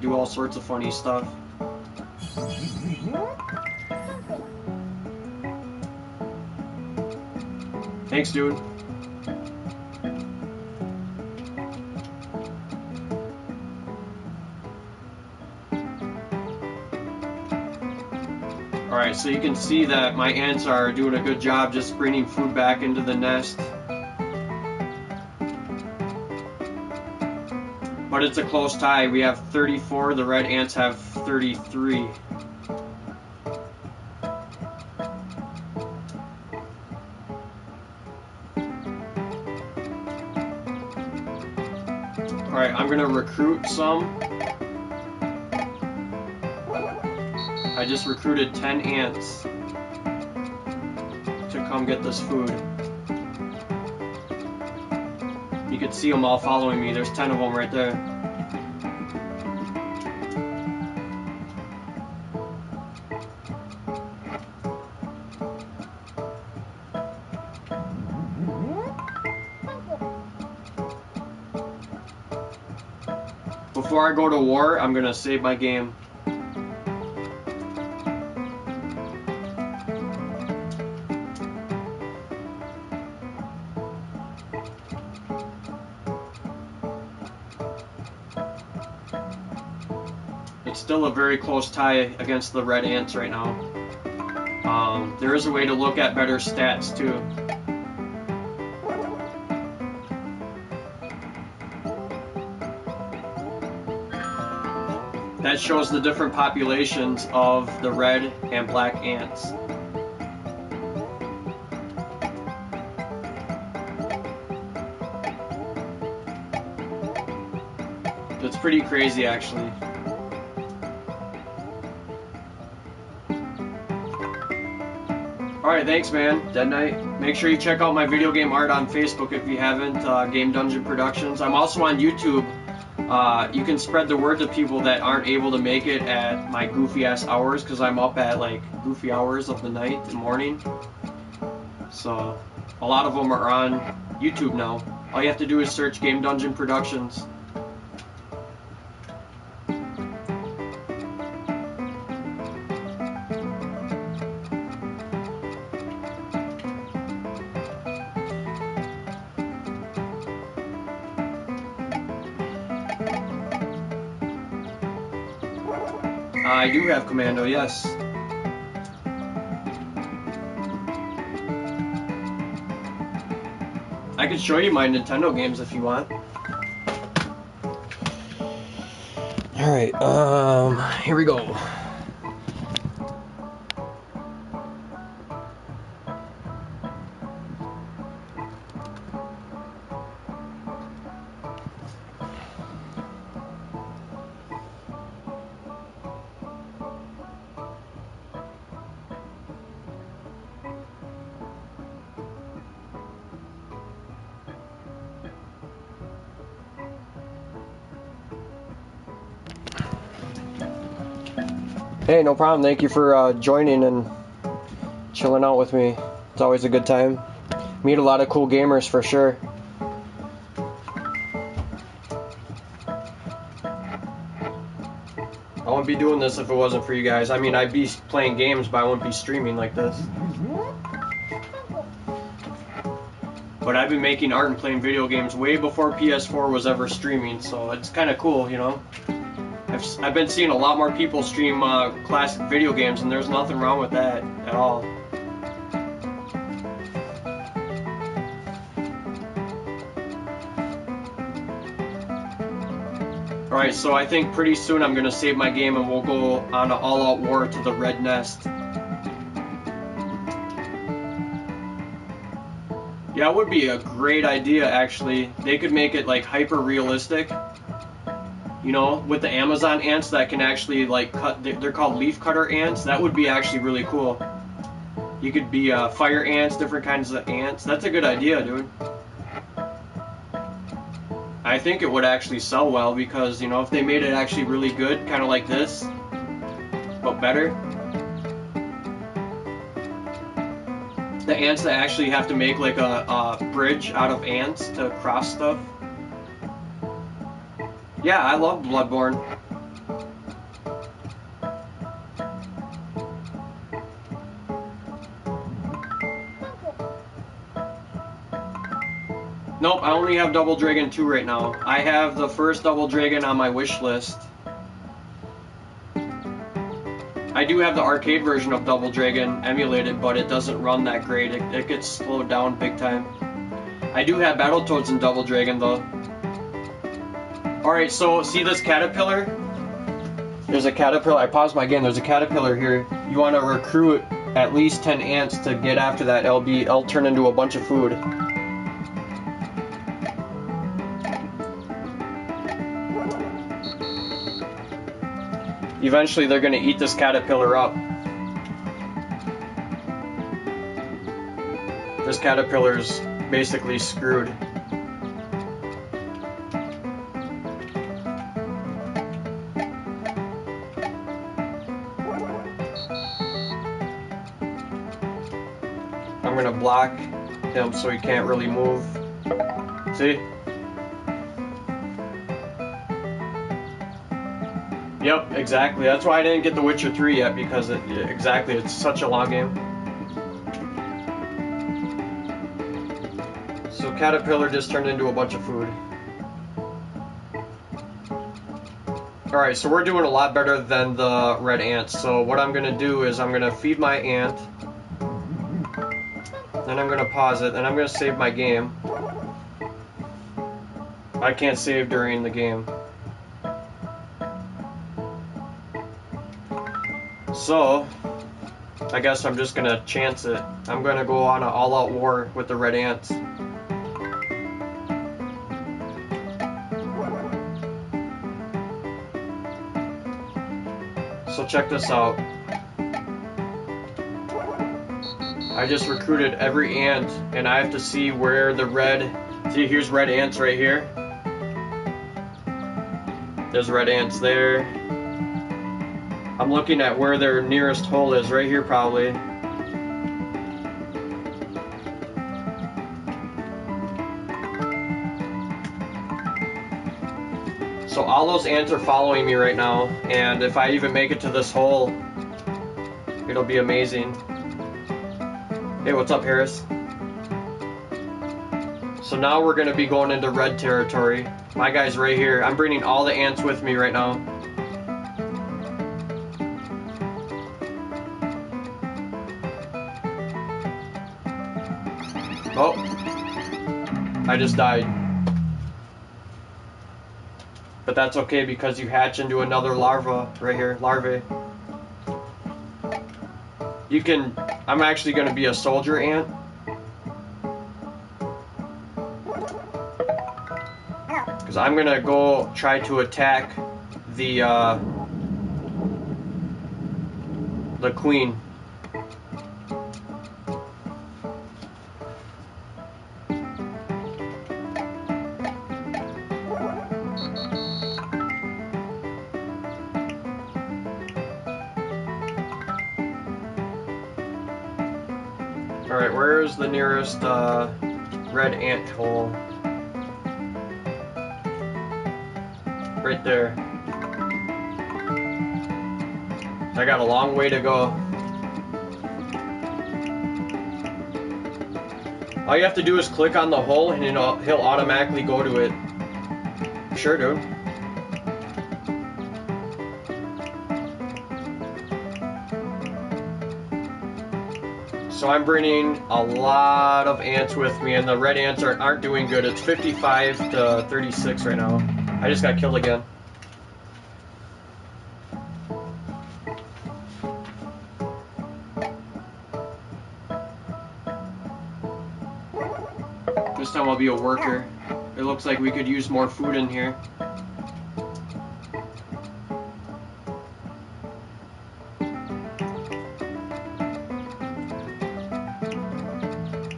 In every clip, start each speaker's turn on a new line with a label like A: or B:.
A: do all sorts of funny stuff. Thanks, dude. Alright, so you can see that my ants are doing a good job just bringing food back into the nest. But it's a close tie. We have 34, the red ants have 33. Alright, I'm gonna recruit some. I just recruited 10 ants to come get this food. You can see them all following me. There's 10 of them right there. Before I go to war, I'm gonna save my game. It's still a very close tie against the red ants right now. There is a way to look at better stats too. That shows the different populations of the red and black ants. It's pretty crazy actually. Alright, thanks man, Dead Knight. Make sure you check out my video game art on Facebook if you haven't, Game Dungeon Productions. I'm also on YouTube. You can spread the word to people that aren't able to make it at my goofy ass hours, because I'm up at like goofy hours of the night and morning. So a lot of them are on YouTube now. All you have to do is search Game Dungeon Productions. I do have Commando, yes. I could show you my Nintendo games if you want. Alright, here we go. Hey, no problem. Thank you for joining and chilling out with me. It's always a good time. Meet a lot of cool gamers for sure. I wouldn't be doing this if it wasn't for you guys. I mean, I'd be playing games, but I wouldn't be streaming like this. But I've been making art and playing video games way before PS4 was ever streaming, so it's kind of cool, you know? I've been seeing a lot more people stream classic video games, and there's nothing wrong with that at all. Alright, so I think pretty soon I'm going to save my game and we'll go on an all-out war to the Red Nest. Yeah, it would be a great idea, actually. They could make it, like, hyper-realistic. You know, with the Amazon ants that can actually, like, cut... They're called leaf cutter ants. That would be actually really cool. You could be fire ants, different kinds of ants. That's a good idea, dude. I think it would actually sell well because, you know, if they made it actually really good, kind of like this, but better. The ants that actually have to make, like, a bridge out of ants to cross stuff. Yeah, I love Bloodborne. Nope, I only have Double Dragon 2 right now. I have the first Double Dragon on my wish list. I do have the arcade version of Double Dragon emulated, but it doesn't run that great. It gets slowed down big time. I do have Battletoads in Double Dragon though. Alright, so see this caterpillar? There's a caterpillar. I paused my game. There's a caterpillar here. You want to recruit at least 10 ants to get after that. It'll turn into a bunch of food. Eventually they're going to eat this caterpillar up. This caterpillar's basically screwed. I'm going to block him so he can't really move. See? Yep, exactly. That's why I didn't get The Witcher 3 yet, because it's such a long game. So caterpillar just turned into a bunch of food. Alright, so we're doing a lot better than the red ants. So what I'm going to do is I'm going to feed my ant. Then I'm going to pause it. Then I'm going to save my game. I can't save during the game. So, I guess I'm just gonna chance it. I'm gonna go on an all-out war with the red ants. So check this out. I just recruited every ant, and I have to see where the red... See, here's red ants right here. There's red ants there. I'm looking at where their nearest hole is, right here probably. So all those ants are following me right now, and if I even make it to this hole, it'll be amazing. Hey, what's up, Harris? So now we're gonna be going into red territory. My guy's right here. I'm bringing all the ants with me right now. Oh, I just died. But that's okay because you hatch into another larva right here, larvae. You can, I'm actually going to be a soldier ant. Because I'm going to go try to attack the queen. Alright, where's the nearest red ant hole? Right there. I got a long way to go. All you have to do is click on the hole and he'll automatically go to it. Sure, dude. So I'm bringing a lot of ants with me, and the red ants aren't doing good. It's 55 to 36 right now. I just got killed again. This time I'll be a worker. It looks like we could use more food in here.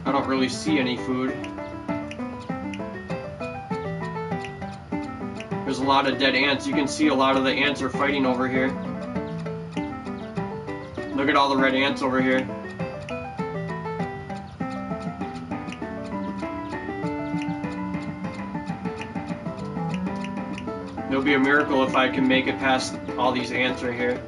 A: I don't really see any food. There's a lot of dead ants. You can see a lot of the ants are fighting over here. Look at all the red ants over here. It'll be a miracle if I can make it past all these ants right here.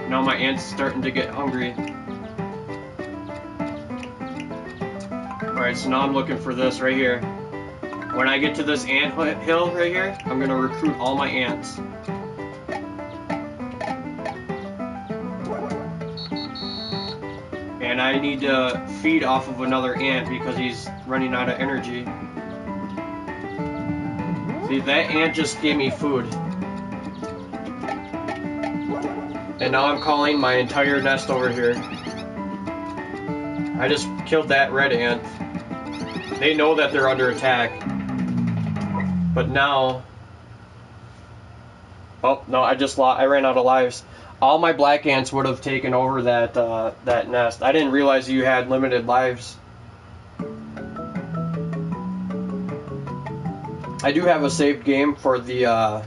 A: No, my ant's starting to get hungry. Alright, so now I'm looking for this right here. When I get to this ant hill right here, I'm gonna recruit all my ants. And I need to feed off of another ant because he's running out of energy. See, that ant just gave me food. And now I'm calling my entire nest over here. I just killed that red ant. They know that they're under attack. But now... Oh, no, I ran out of lives. All my black ants would have taken over that that nest. I didn't realize you had limited lives. I do have a saved game for the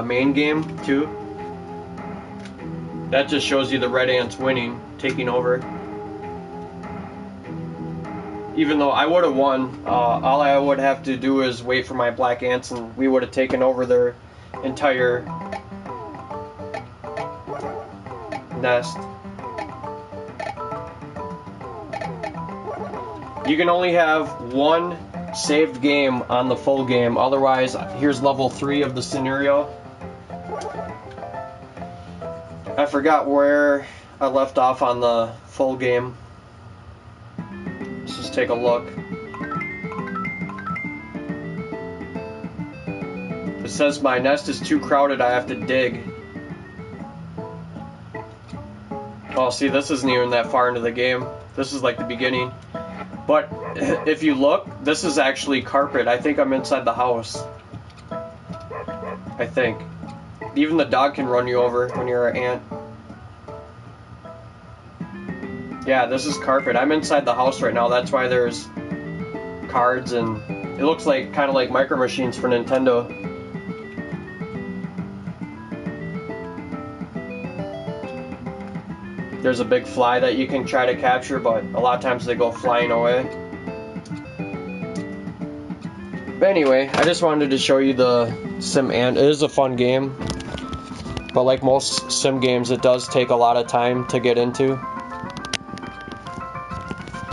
A: main game too. That just shows you the red ants winning, taking over. Even though I would have won, all I would have to do is wait for my black ants, and we would have taken over their entire nest. You can only have one saved game on the full game. Otherwise, here's level 3 of the scenario. I forgot where I left off on the full game. Let's just take a look. It says my nest is too crowded, I have to dig. Oh, see, this isn't even that far into the game. This is like the beginning. But if you look, this is actually carpet. I think I'm inside the house. I think. Even the dog can run you over when you're an ant. Yeah, this is carpet. I'm inside the house right now. That's why there's cards, and it looks like kind of like Micro Machines for Nintendo. There's a big fly that you can try to capture, but a lot of times they go flying away. But anyway, I just wanted to show you the Sim Ant. It is a fun game, but like most sim games, it does take a lot of time to get into.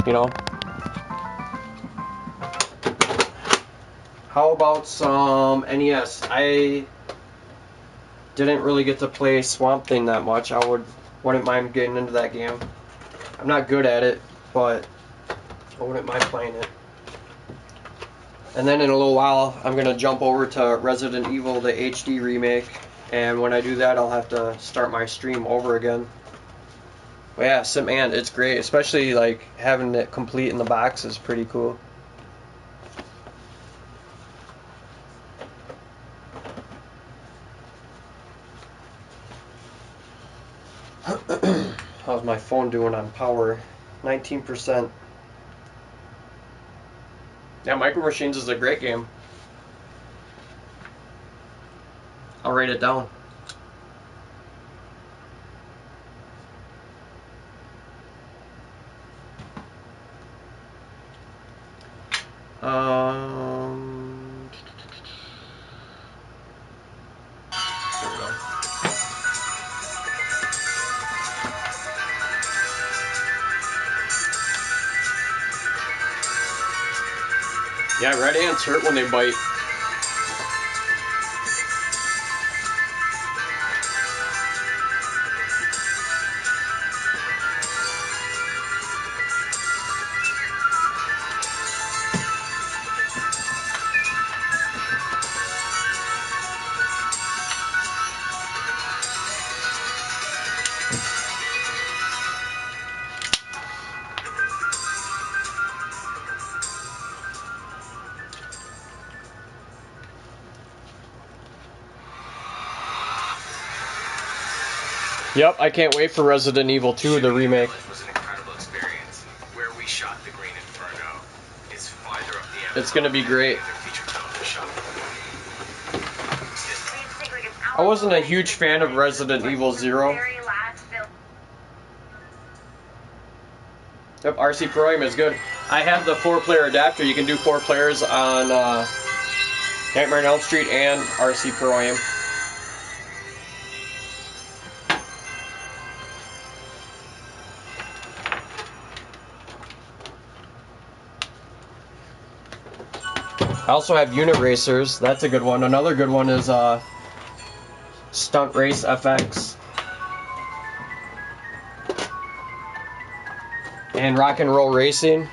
A: You know? How about some NES? I didn't really get to play Swamp Thing that much. I wouldn't mind getting into that game. I'm not good at it, but I wouldn't mind playing it. And then in a little while, I'm going to jump over to Resident Evil, the HD remake. And when I do that, I'll have to start my stream over again. But yeah, Sim Ant, it's great. Especially like having it complete in the box is pretty cool. How's my phone doing on power? 19%. Yeah, Micro Machines is a great game. I'll write it down. There we go. Yeah, red ants hurt when they bite. Yep, I can't wait for Resident Evil 2, the remake.
B: Was an incredible experience. Where we shot the Green Inferno is farther up the
A: It's gonna be great. I wasn't a huge fan of Resident Evil 0. Yep, RC Pro Aim is good. I have the 4-player adapter. You can do 4 players on Nightmare on Elm Street and RC Pro Aim. I also have Unit Racers. That's a good one. Another good one is Stunt Race FX. And Rock and Roll Racing.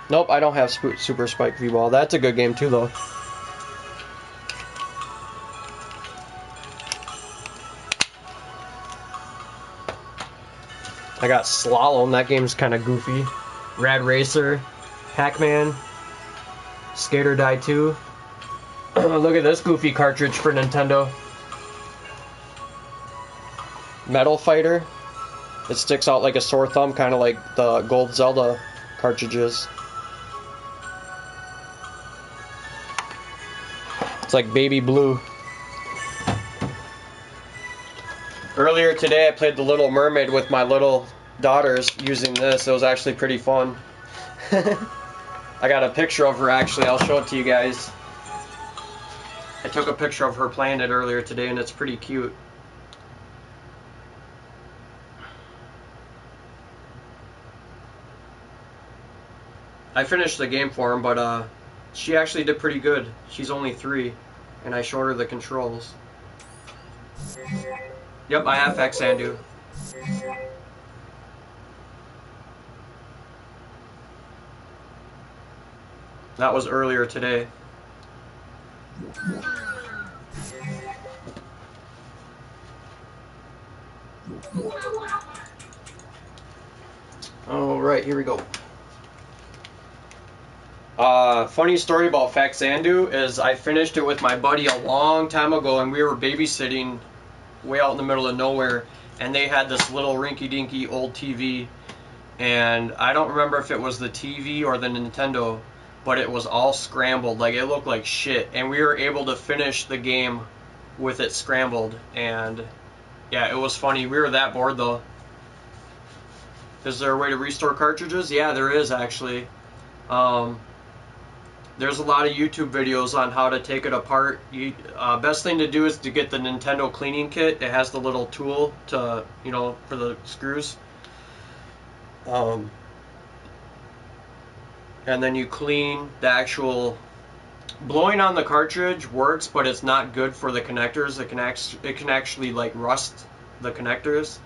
A: Nope, I don't have Super Spike V-Ball. That's a good game too, though. I got Slalom. That game's kind of goofy. Rad Racer, Pac-Man, Skater Die 2. Look at this goofy cartridge for Nintendo. Metal Fighter. It sticks out like a sore thumb, kind of like the Gold Zelda cartridges. It's like baby blue. Earlier today I played The Little Mermaid with my little daughters using this. It was actually pretty fun. I got a picture of her actually. I'll show it to you guys. I took a picture of her playing it earlier today and it's pretty cute. I finished the game for him, but she actually did pretty good. She's only 3 and I showed her the controls. Yep, I have Fexandu. That was earlier today. Alright, here we go. Funny story about Fexandu is I finished it with my buddy a long time ago and we were babysitting way out in the middle of nowhere and they had this little rinky-dinky old TV and I don't remember if it was the TV or the Nintendo, but it was all scrambled. Like, it looked like shit and we were able to finish the game with it scrambled. And yeah, it was funny. We were that bored though. Is there a way to restore cartridges? Yeah, there is actually. There's a lot of YouTube videos on how to take it apart. Best thing to do is to get the Nintendo cleaning kit. It has the little tool to, for the screws. And then you clean the actual... Blowing on the cartridge works, but it's not good for the connectors. It can actually like rust the connectors.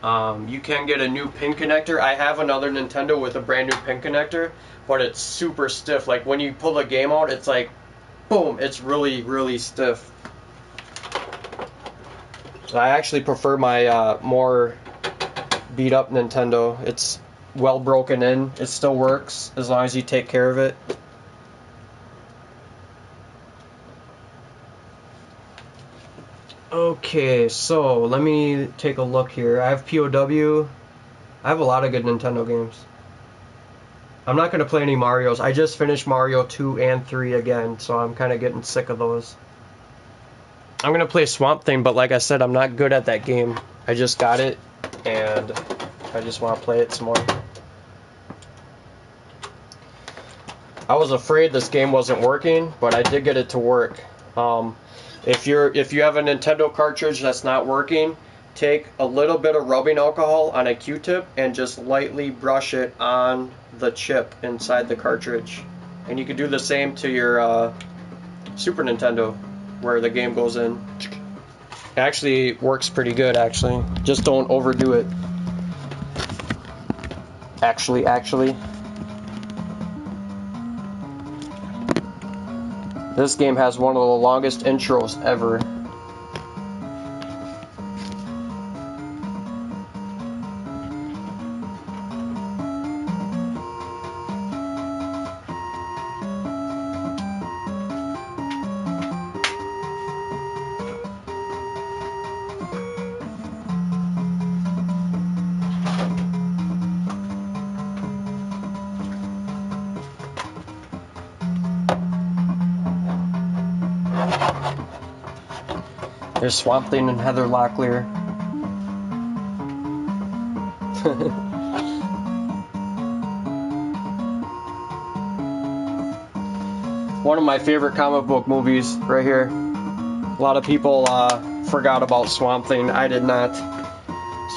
A: You can get a new pin connector. I have another Nintendo with a brand new pin connector, but it's super stiff. Like when you pull a game out, it's like, boom, it's really, really stiff. I actually prefer my more beat up Nintendo. It's well broken in. It still works as long as you take care of it. Okay, so let me take a look here. I have POW. I have a lot of good Nintendo games. I'm not going to play any Marios. I just finished Mario 2 and 3 again, so I'm kind of getting sick of those. I'm going to play Swamp Thing, but like I said, I'm not good at that game. I just got it, and I just want to play it some more. I was afraid this game wasn't working, but I did get it to work. If you have a Nintendo cartridge that's not working, take a little bit of rubbing alcohol on a Q-tip and just lightly brush it on the chip inside the cartridge. And you can do the same to your Super Nintendo, where the game goes in. It actually works pretty good, actually. Just don't overdo it. Actually. This game has one of the longest intros ever. There's Swamp Thing and Heather Locklear. One of my favorite comic book movies right here. A lot of people forgot about Swamp Thing. I did not.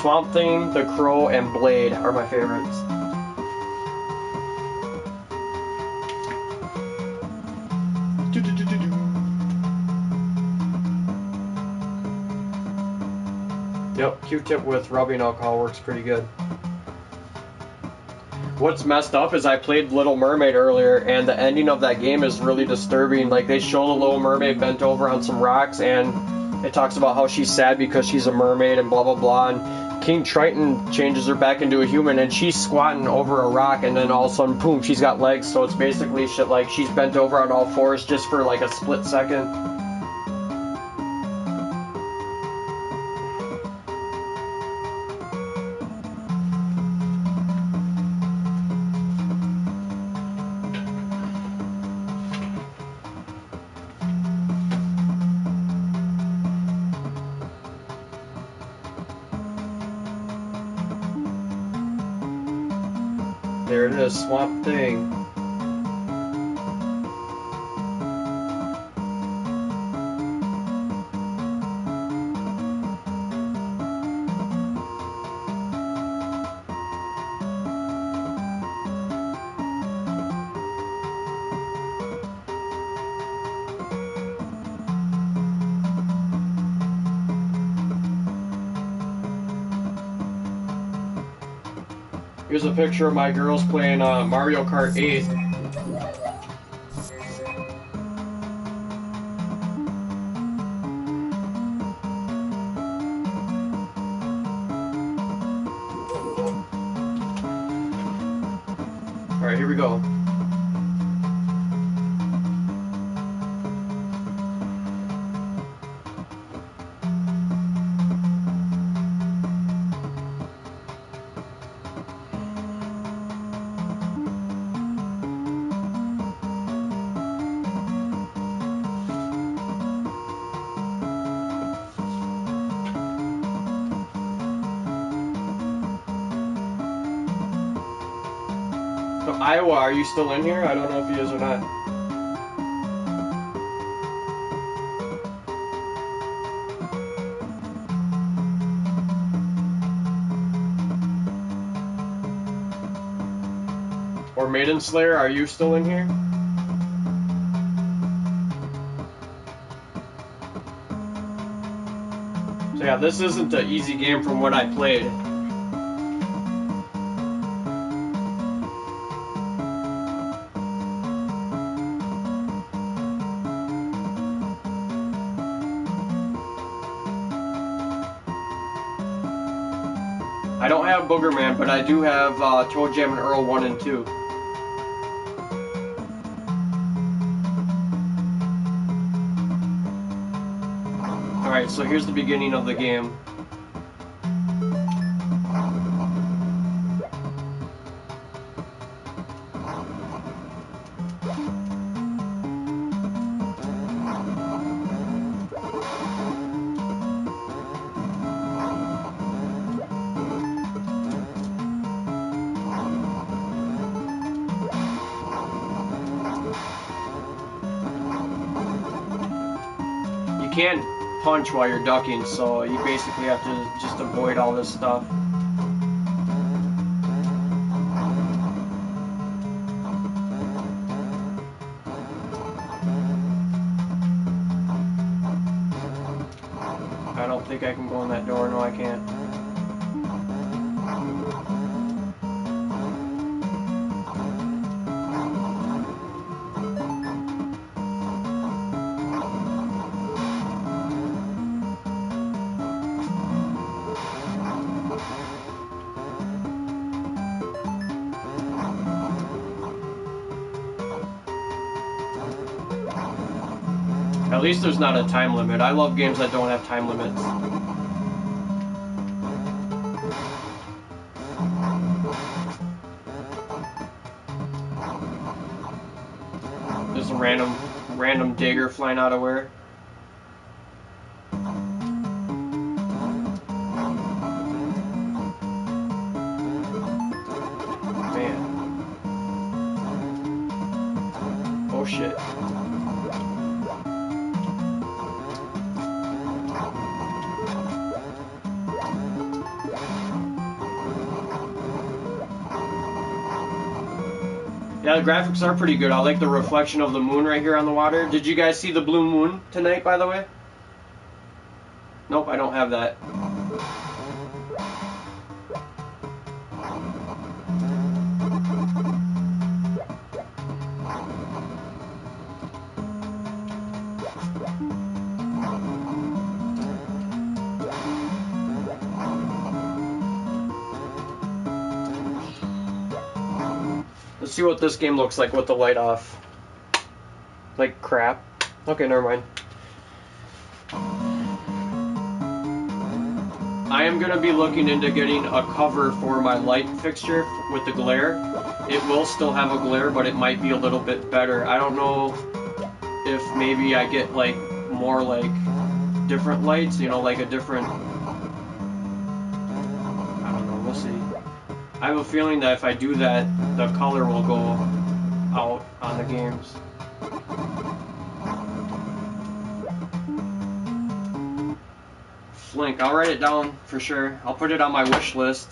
A: Swamp Thing, The Crow, and Blade are my favorites. Yep, Q-tip with rubbing alcohol works pretty good. What's messed up is I played Little Mermaid earlier, and the ending of that game is really disturbing. Like, they show the Little Mermaid bent over on some rocks, and it talks about how she's sad because she's a mermaid and blah blah blah, and King Triton changes her back into a human, and she's squatting over a rock, and then all of a sudden, boom, she's got legs. So it's basically shit like she's bent over on all fours just for like a split second. There it is, Swamp Thing. Here's a picture of my girls playing Mario Kart 8. Alright, here we go. So Iowa, are you still in here? I don't know if he is or not. Or Maiden Slayer, are you still in here? So yeah, this isn't an easy game from what I played. I don't have Booger Man, but I do have Toe Jam and Earl 1 and 2. Alright, so here's the beginning of the game. You can't punch while you're ducking, so you basically have to just avoid all this stuff. I don't think I can go in that door. No, I can't. At least there's not a time limit. I love games that don't have time limits. There's a random digger flying out of where. Man. Oh shit. Yeah, the graphics are pretty good. I like the reflection of the moon right here on the water. Did you guys see the blue moon tonight, by the way? Nope, I don't have that. see what this game looks like with the light off. Like crap. Okay, never mind. I am going to be looking into getting a cover for my light fixture with the glare. It will still have a glare, but it might be a little bit better. I don't know if maybe I get like more like different lights, you know, like a different, I don't know, we'll see. I have a feeling that if I do that, the color will go out on the games. Flink, I'll write it down for sure. I'll put it on my wish list.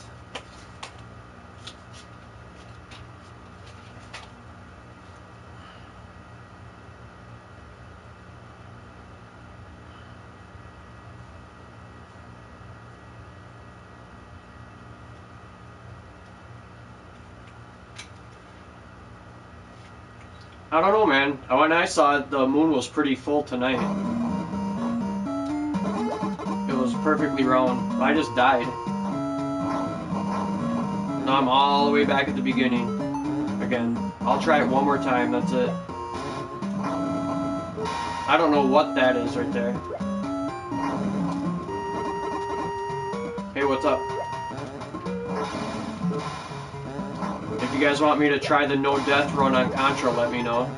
A: I don't know, man. When I saw it, the moon was pretty full tonight. It was perfectly round. I just died. Now I'm all the way back at the beginning. Again. I'll try it one more time, that's it. I don't know what that is right there. Hey, what's up? If you guys want me to try the no death run on Contra, let me know.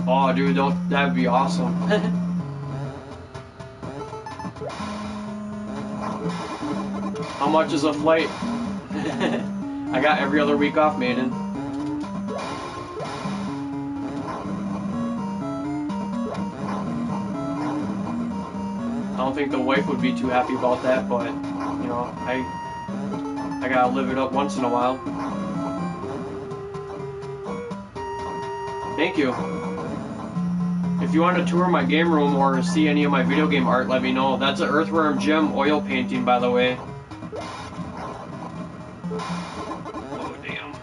A: Oh, dude, that'd be awesome. How much is a flight? I got every other week off, Maiden. I don't think the wife would be too happy about that, but, you know, I gotta live it up once in a while. Thank you. If you want to tour my game room or see any of my video game art, let me know. That's an Earthworm Jim oil painting, by the way. Oh, damn.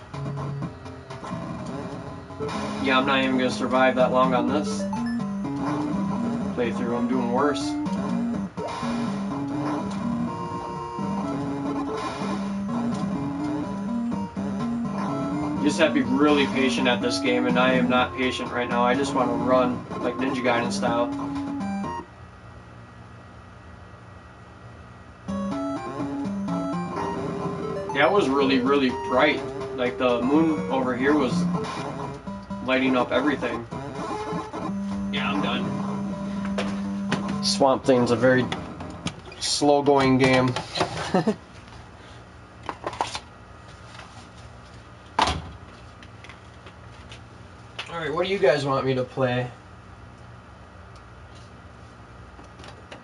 A: Yeah, I'm not even gonna survive that long on this playthrough. I'm doing worse. You just have to be really patient at this game, and I am not patient right now. I just want to run, like Ninja Gaiden style. Yeah, it was really, really bright. Like, the moon over here was lighting up everything. Yeah, I'm done. Swamp Thing's a very slow-going game. Alright, what do you guys want me to play?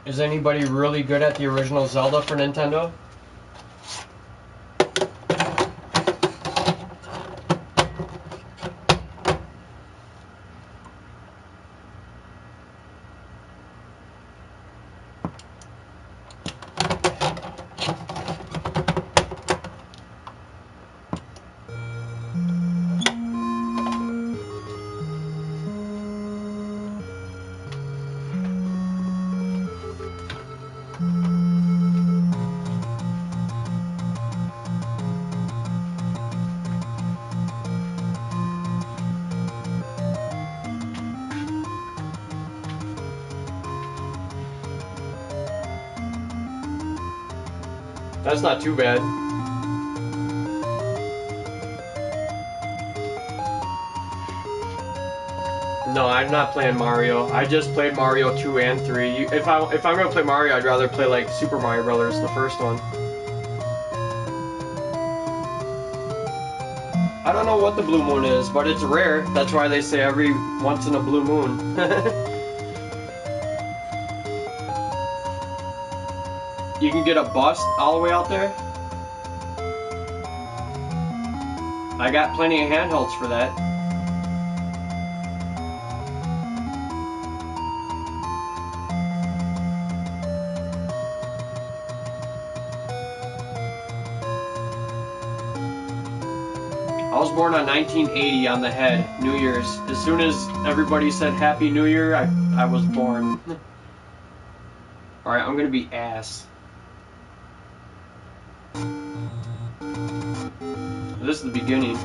A: Is anybody really good at the original Zelda for Nintendo? That's not too bad. No, I'm not playing Mario. I just played Mario 2 and 3. If I'm gonna play Mario, I'd rather play like Super Mario Brothers, the first one. I don't know what the blue moon is, but it's rare. That's why they say every once in a blue moon. You can get a bus all the way out there. I got plenty of handhelds for that. I was born on 1980 on the head, New Year's. As soon as everybody said Happy New Year, I was born. Alright, I'm gonna be ass. This is the beginning.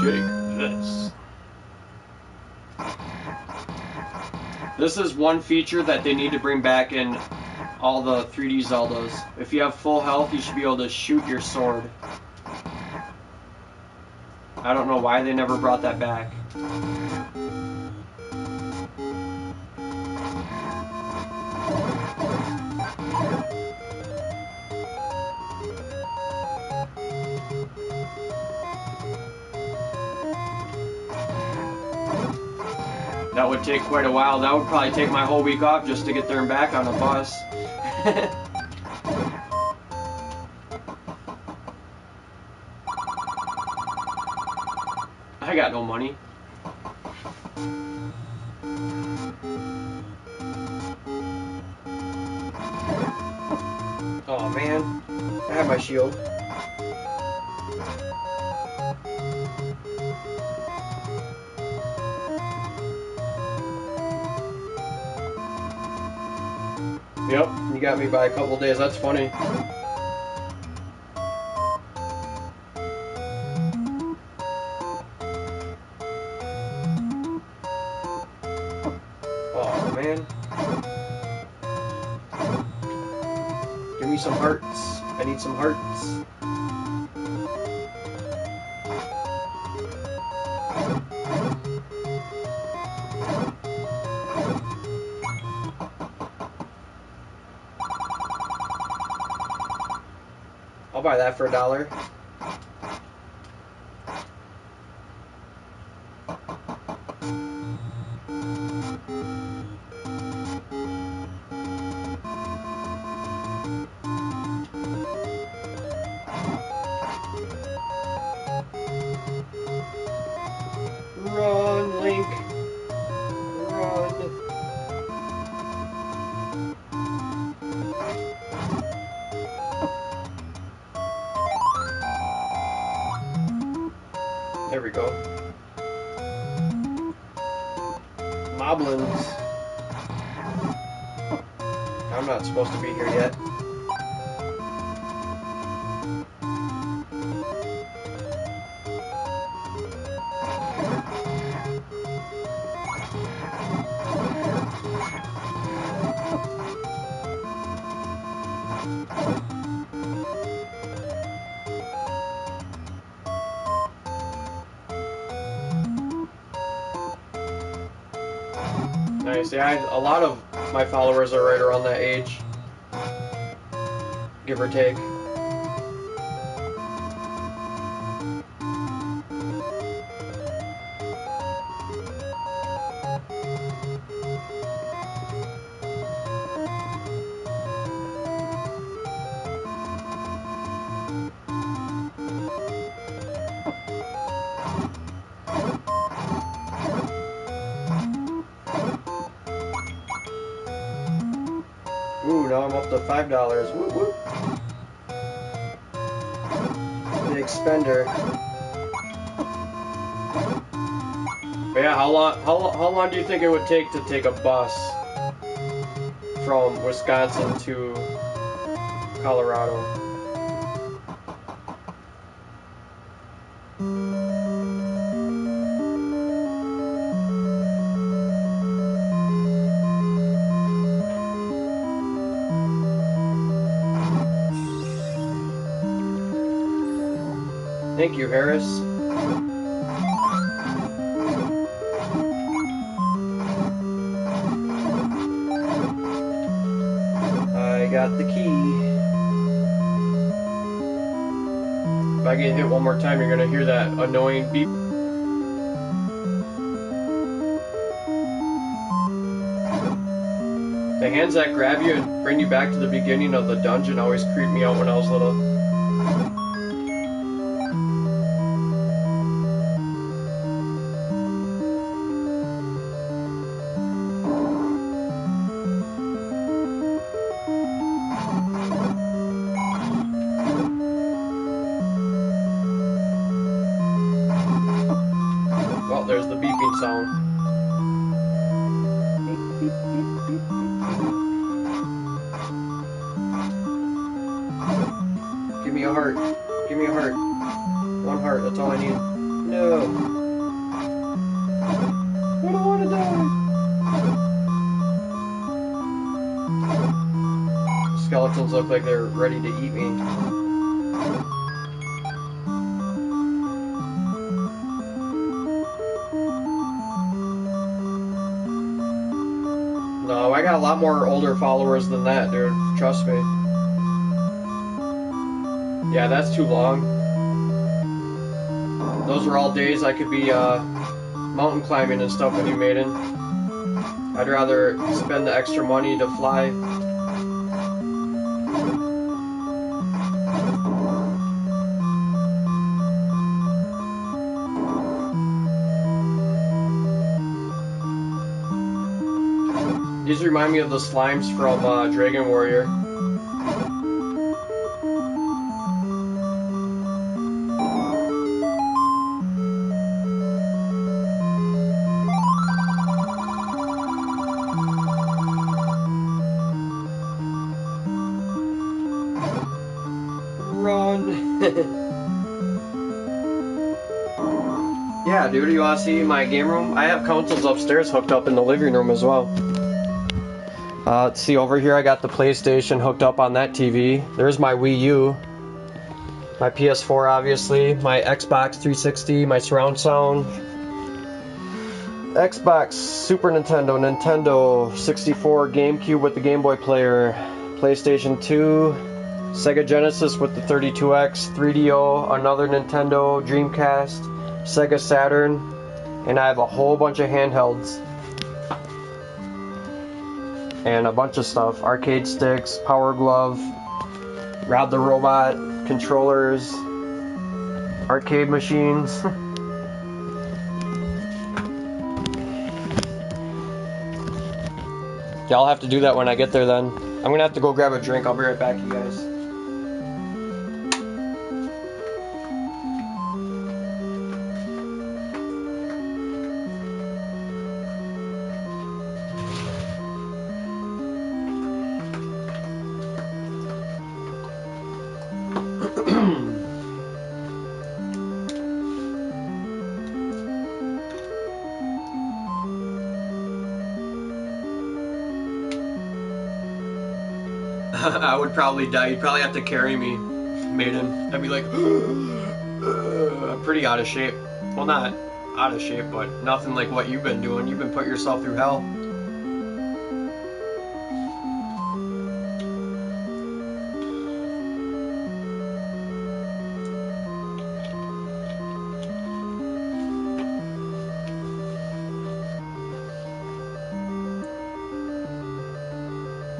A: Shake this. This is one feature that they need to bring back in all the 3D Zeldas. If you have full health, you should be able to shoot your sword. I don't know why they never brought that back. That would take quite a while. That would probably take my whole week off just to get there and back on a bus. I got no money. Oh man, I have my shield. Yep, you got me by a couple days. That's funny. Oh man. Give me some hearts. I need some hearts. I'll buy that for $1. Run, Link. Run. There we go. Moblins. I'm not supposed to be here yet. Nice. Yeah, a lot of my followers are right around that age, give or take. Ooh, now I'm up to $5. Woo woo. Big spender. But yeah, how long do you think it would take to take a bus from Wisconsin to Colorado? Thank you, Harris. I got the key. If I get hit one more time, you're gonna hear that annoying beep. The hands that grab you and bring you back to the beginning of the dungeon always creeped me out when I was little. Well, there's the beeping sound. heart. Give me a heart. One heart, that's all I need. No. I don't want to die. The skeletons look like they're ready to eat me. No, I got a lot more older followers than that, dude. Trust me. Yeah, that's too long. Those are all days I could be mountain climbing and stuff when you made it. I'd rather spend the extra money to fly. These remind me of the slimes from Dragon Warrior. Run! Yeah, dude, you wanna see my game room? I have consoles upstairs hooked up in the living room as well. Let's see, over here I got the PlayStation hooked up on that TV. There's my Wii U. My PS4, obviously. My Xbox 360, my surround sound. Xbox, Super Nintendo, Nintendo 64, GameCube with the Game Boy player, PlayStation 2, Sega Genesis with the 32X, 3DO, another Nintendo, Dreamcast, Sega Saturn, and I have a whole bunch of handhelds. And a bunch of stuff. Arcade sticks, Power Glove, Rob the Robot, controllers, arcade machines. Yeah, I'll have to do that when I get there then. I'm gonna have to go grab a drink. I'll be right back, you guys. I would probably die. You'd probably have to carry me, Maiden. I'd be like, I'm pretty out of shape. Well, not out of shape, but nothing like what you've been doing. You've been putting yourself through hell.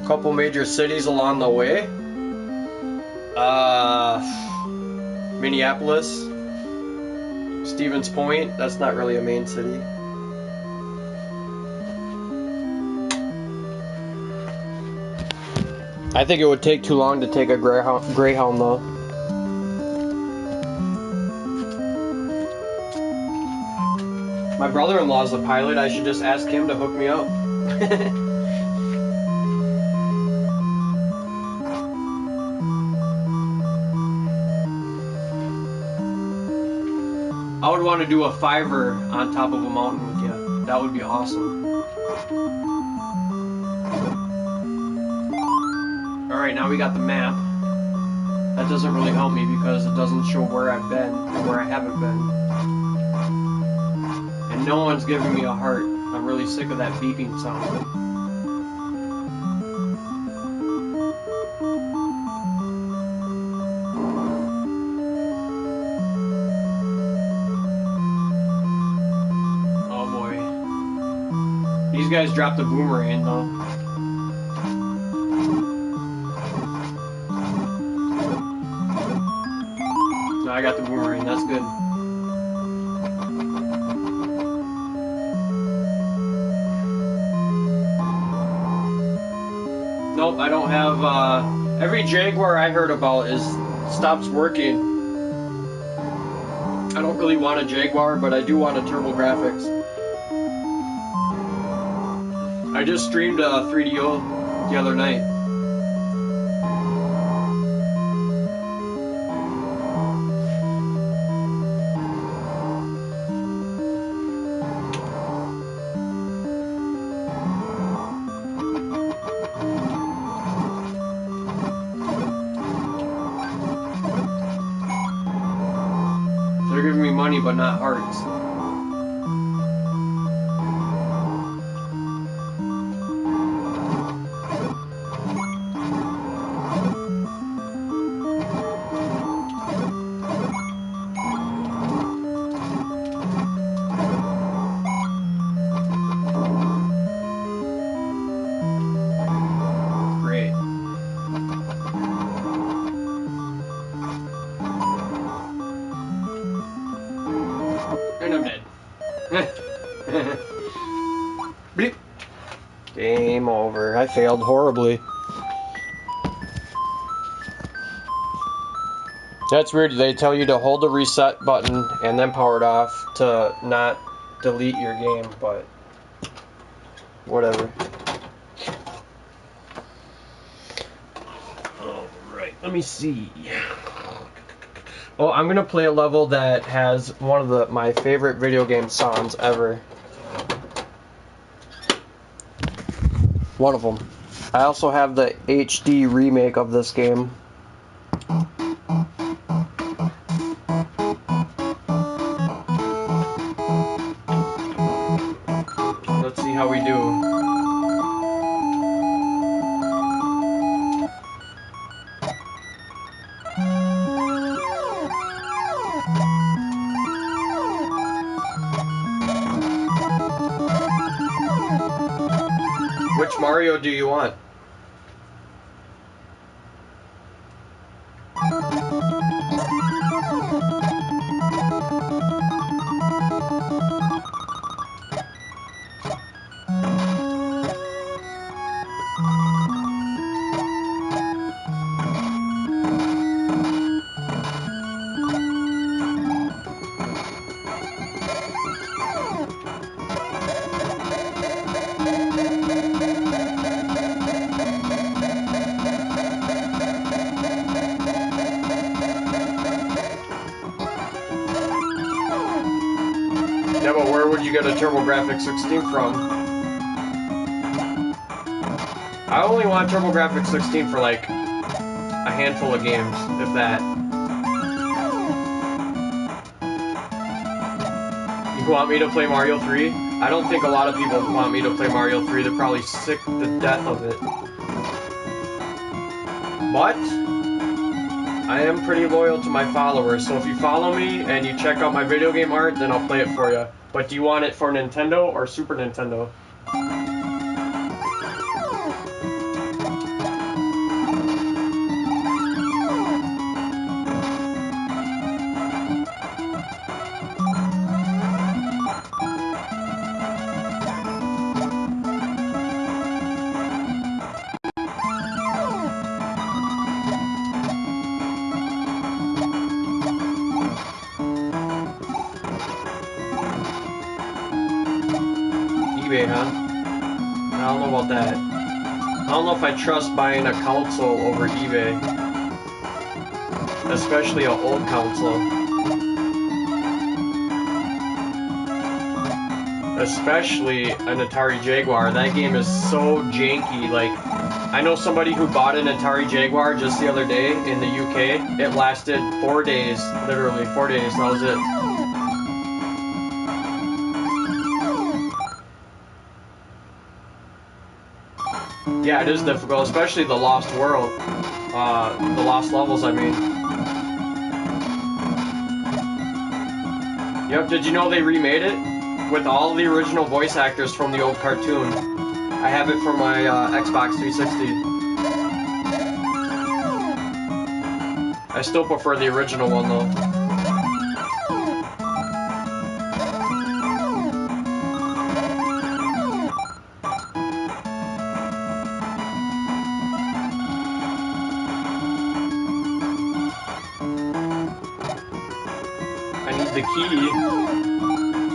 A: Couple major cities along the way. Minneapolis, Stevens Point. That's not really a main city. I think it would take too long to take a Greyhound though. My brother-in-law is a pilot. I should just ask him to hook me up. I would want to do a 5-er on top of a mountain with you. That would be awesome. Alright, now we got the map. That doesn't really help me because it doesn't show where I've been and where I haven't been. And no one's giving me a heart. I'm really sick of that beeping sound. These guys dropped the boomerang though. No, I got the boomerang, that's good. Nope, I don't have, every Jaguar I heard about stops working. I don't really want a Jaguar, but I do want a TurboGrafx. I just streamed 3DO the other night. but not hearts. Great. And I'm dead. Bleep. Game over. I failed horribly. That's weird. They tell you to hold the reset button and then power it off to not delete your game, but whatever. Alright, let me see. Oh, I'm gonna play a level that has one of my favorite video game songs ever. One of them. I also have the HD remake of this game. Let's see how we do. Which Mario do you want? Yeah, but where would you get a TurboGrafx 16 from? I only want TurboGrafx 16 for like a handful of games, if that. You want me to play Mario 3? I don't think a lot of people want me to play Mario 3. They're probably sick to death of it. But I am pretty loyal to my followers, so if you follow me and you check out my video game art, then I'll play it for you. But do you want it for Nintendo or Super Nintendo? eBay, huh? I don't know about that. I don't know if I trust buying a console over eBay. Especially an old console. Especially an Atari Jaguar. That game is so janky. Like, I know somebody who bought an Atari Jaguar just the other day in the UK. It lasted 4 days. Literally 4 days. That was it. Yeah, it is difficult, especially the Lost World. The Lost Levels, I mean. Yep, did you know they remade it? With all the original voice actors from the old cartoon. I have it for my Xbox 360. I still prefer the original one, though. The key.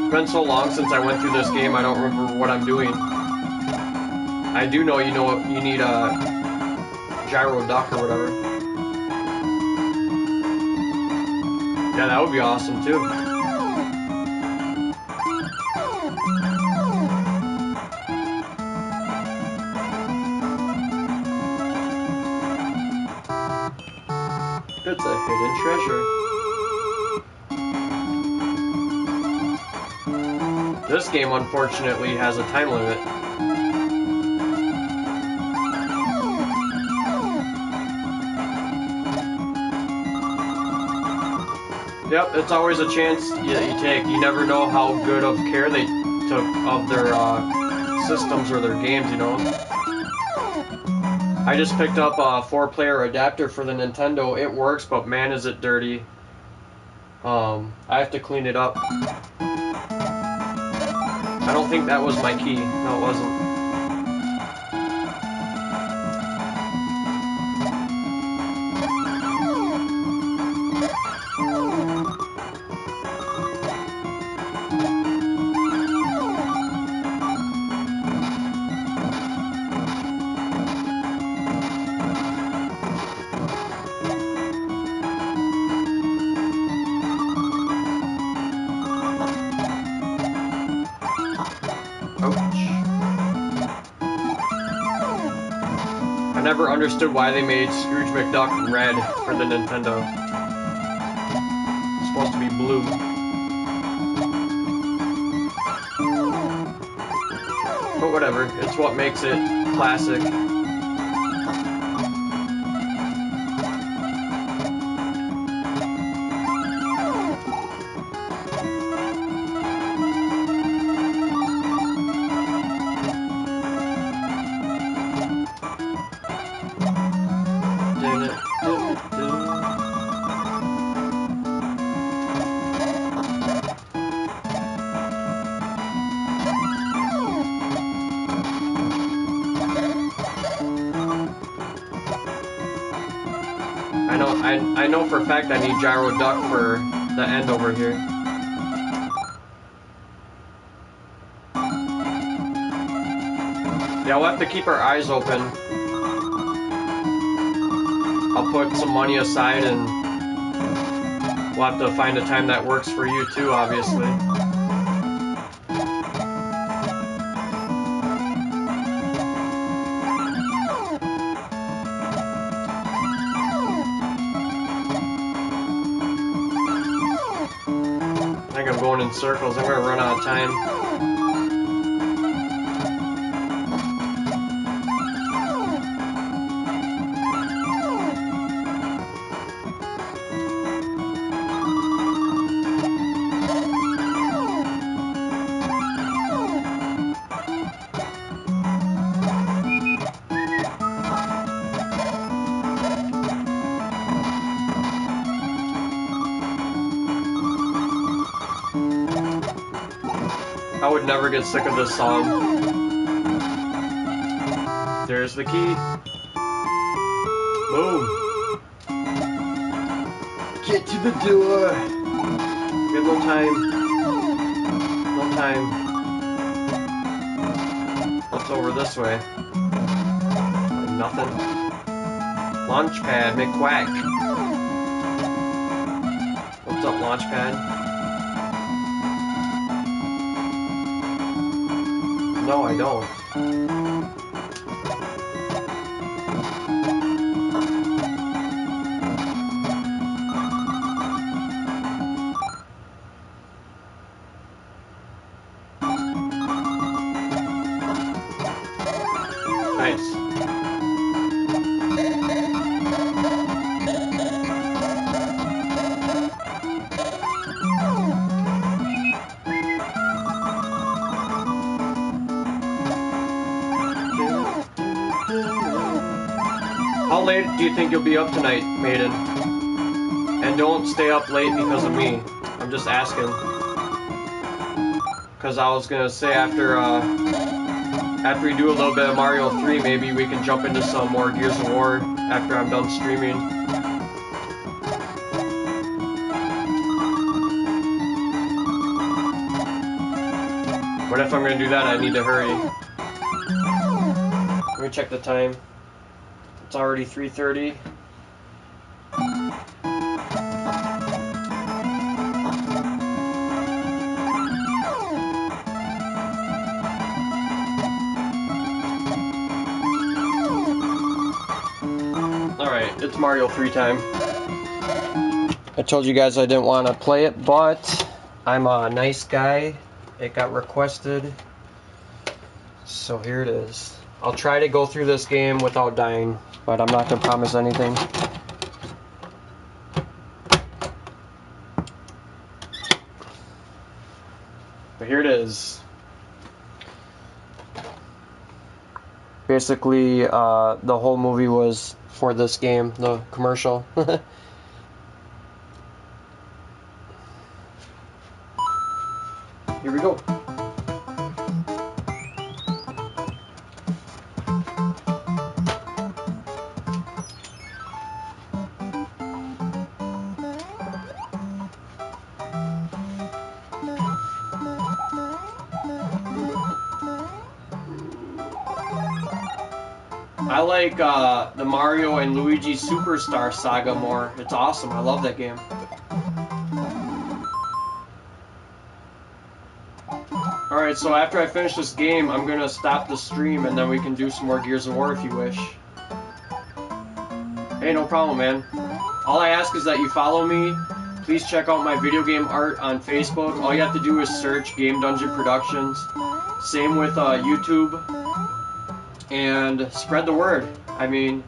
A: It's been so long since I went through this game, I don't remember what I'm doing. I do know you need a gyro duck or whatever. Yeah, that would be awesome too. It's a hidden treasure. This game, unfortunately, has a time limit. Yep, it's always a chance you take. You never know how good of care they took of their systems or their games, you know. I just picked up a 4-player adapter for the Nintendo. It works, but man, is it dirty. I have to clean it up. I don't think that was my key. No, it wasn't. I never understood why they made Scrooge McDuck red for the Nintendo. It's supposed to be blue. But whatever, it's what makes it classic. I know for a fact I need gyro duck for the end over here. Yeah, we'll have to keep our eyes open. I'll put some money aside and we'll have to find a time that works for you too, obviously. I think I'm going in circles. I'm gonna run out of time. I would never get sick of this song. There's the key. Boom. Get to the door. We have no time. No time. What's over this way? Nothing. Launchpad, McQuack. What's up, Launchpad? No, I don't. Nice. How late do you think you'll be up tonight, Maiden? And don't stay up late because of me. I'm just asking. Because I was gonna say after we do a little bit of Mario 3, maybe we can jump into some more Gears of War after I'm done streaming. But if I'm gonna do that, I need to hurry. Let me check the time. It's already 3:30. Alright, it's Mario 3 time. I told you guys I didn't want to play it, but I'm a nice guy it got requested. So here it is. I'll try to go through this game without dying, but I'm not going to promise anything. But here it is. Basically, the whole movie was for this game, the commercial. Here we go. I like the Mario and Luigi Superstar Saga more. It's awesome. I love that game. Alright, so after I finish this game, I'm going to stop the stream and then we can do some more Gears of War if you wish. Hey, no problem, man. All I ask is that you follow me. Please check out my video game art on Facebook. All you have to do is search Game Dungeon Productions. Same with YouTube. And spread the word. I mean,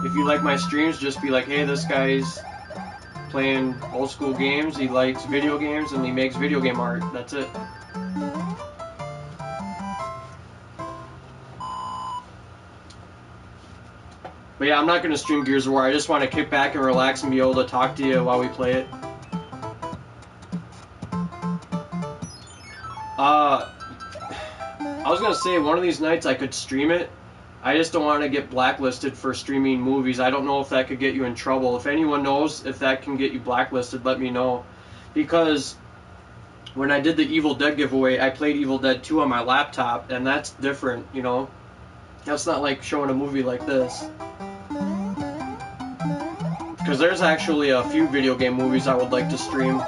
A: if you like my streams, just be like, hey, this guy's playing old school games, he likes video games, and he makes video game art. That's it. But yeah, I'm not going to stream Gears of War. I just want to kick back and relax and be able to talk to you while we play it. I was going to say, one of these nights I could stream it. I just don't want to get blacklisted for streaming movies. I don't know if that could get you in trouble. If anyone knows if that can get you blacklisted, let me know. Because when I did the Evil Dead giveaway, I played Evil Dead 2 on my laptop, and that's different, you know? That's not like showing a movie like this. Because there's actually a few video game movies I would like to stream.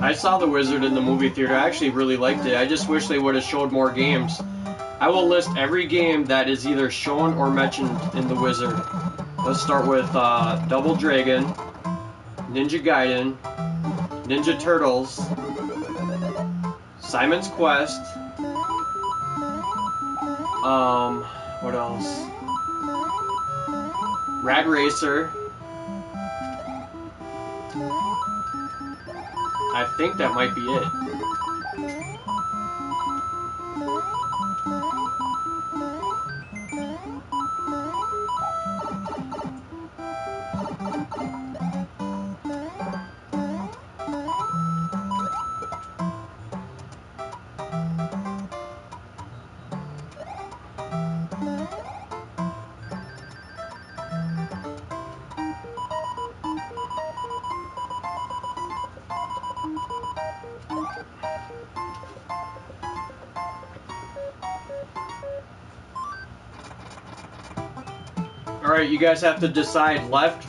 A: I saw The Wizard in the movie theater. I actually really liked it. I just wish they would have showed more games. I will list every game that is either shown or mentioned in The Wizard. Let's start with Double Dragon, Ninja Gaiden, Ninja Turtles, Simon's Quest, what else? Rad Racer. I think that might be it. Alright, you guys have to decide left,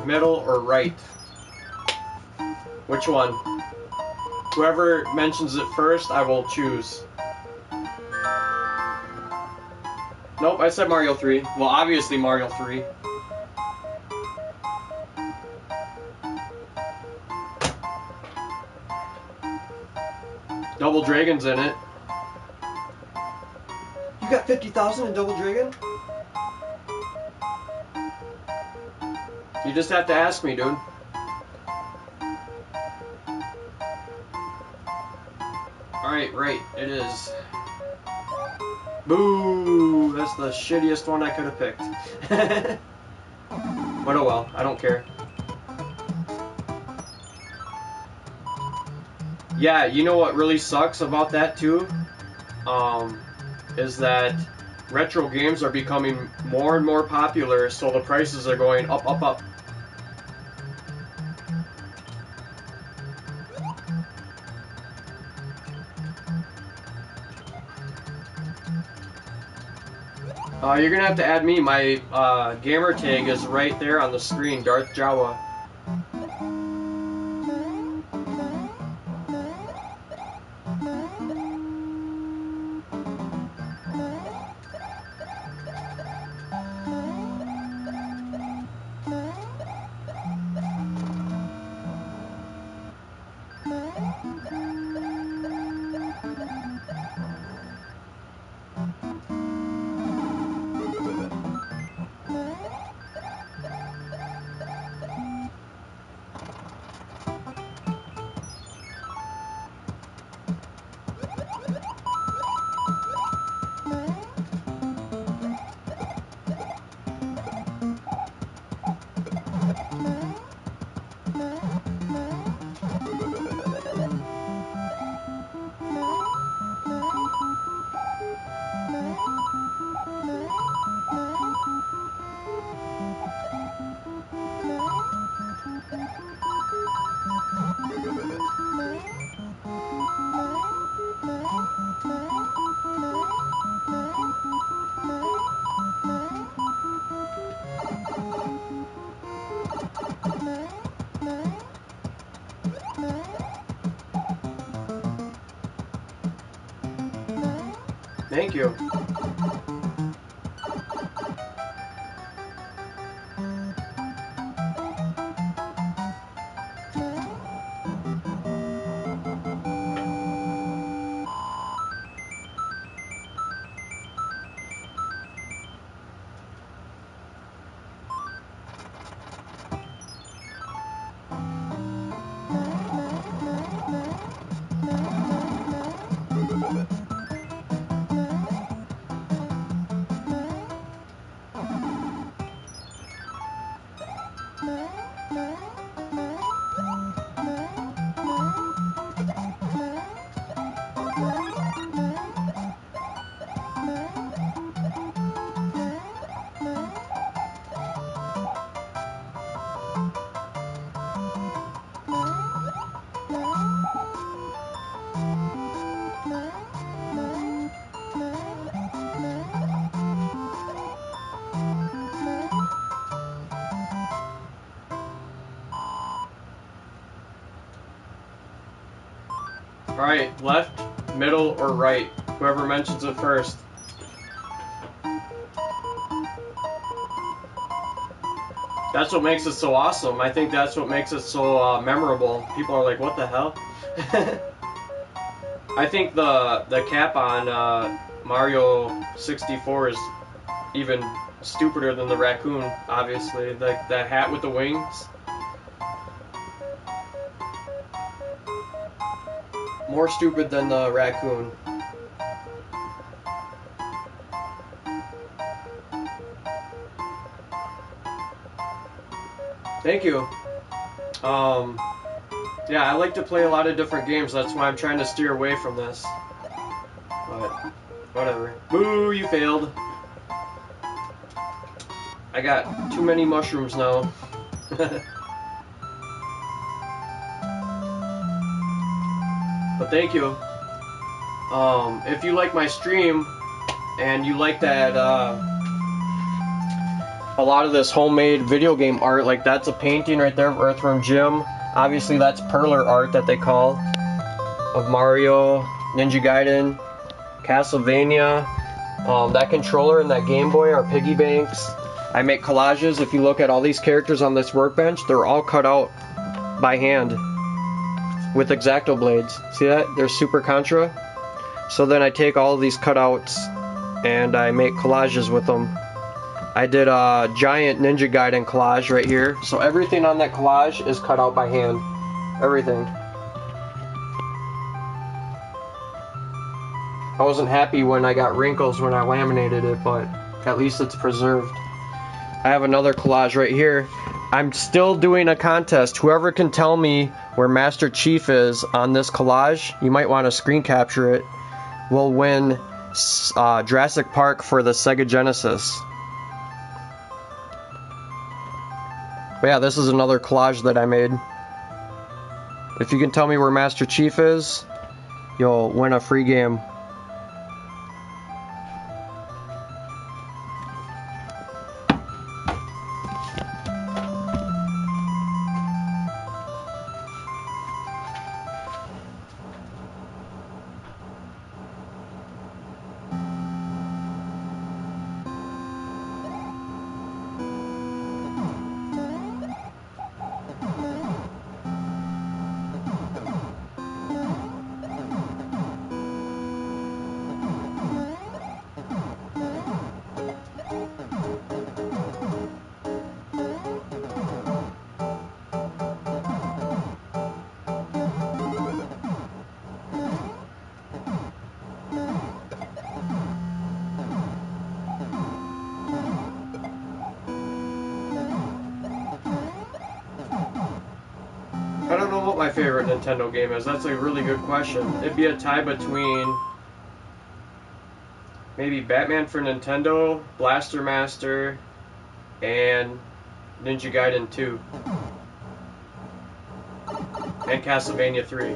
A: middle, or right. Which one? Whoever mentions it first, I will choose. Nope, I said Mario 3. Well, obviously Mario 3. Double Dragon's in it. got 50,000 in Double Dragon? You just have to ask me, dude. Alright, right, it is. Boo! That's the shittiest one I could have picked. But oh well, I don't care. Yeah, you know what really sucks about that too? Is that retro games are becoming more and more popular, so the prices are going up, up, up. You're gonna have to add me. My gamer tag is right there on the screen, Darth Jawa. Thank you. Alright, left, middle, or right? Whoever mentions it first. That's what makes it so awesome. I think that's what makes it so memorable. People are like, what the hell? I think the cap on Mario 64 is even stupider than the raccoon, obviously. Like the hat with the wings. More stupid than the raccoon. Thank you. Yeah, I like to play a lot of different games. That's why I'm trying to steer away from this. But, whatever. Boo, you failed. I got too many mushrooms now. But thank you. If you like my stream, and you like that, a lot of this homemade video game art, like that's a painting right there of Earthworm Jim. Obviously that's perler art that they call, of Mario, Ninja Gaiden, Castlevania. That controller and that Game Boy are piggy banks. I make collages. If you look at all these characters on this workbench, they're all cut out by hand with X-Acto blades. See that? They're super contra. So then I take all of these cutouts and I make collages with them. I did a giant Ninja Gaiden collage right here. So everything on that collage is cut out by hand. Everything. I wasn't happy when I got wrinkles when I laminated it, but at least it's preserved. I have another collage right here. I'm still doing a contest. Whoever can tell me where Master Chief is on this collage, you might want to screen capture it, will win Jurassic Park for the Sega Genesis. But yeah, this is another collage that I made. If you can tell me where Master Chief is, you'll win a free game. I don't know what my favorite Nintendo game is. That's a really good question. It'd be a tie between maybe Batman for Nintendo, Blaster Master, and Ninja Gaiden 2. And Castlevania 3.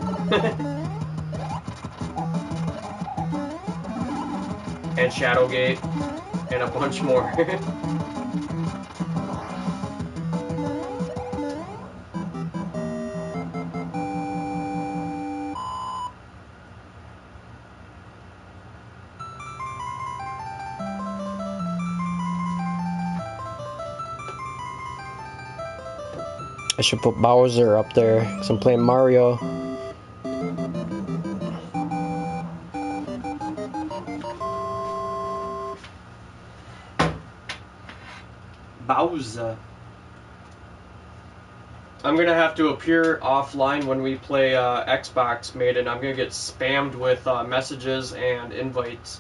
A: And Shadowgate. And a bunch more. I should put Bowser up there because I'm playing Mario. Bowser. I'm gonna have to appear offline when we play Xbox Made, and I'm gonna get spammed with messages and invites.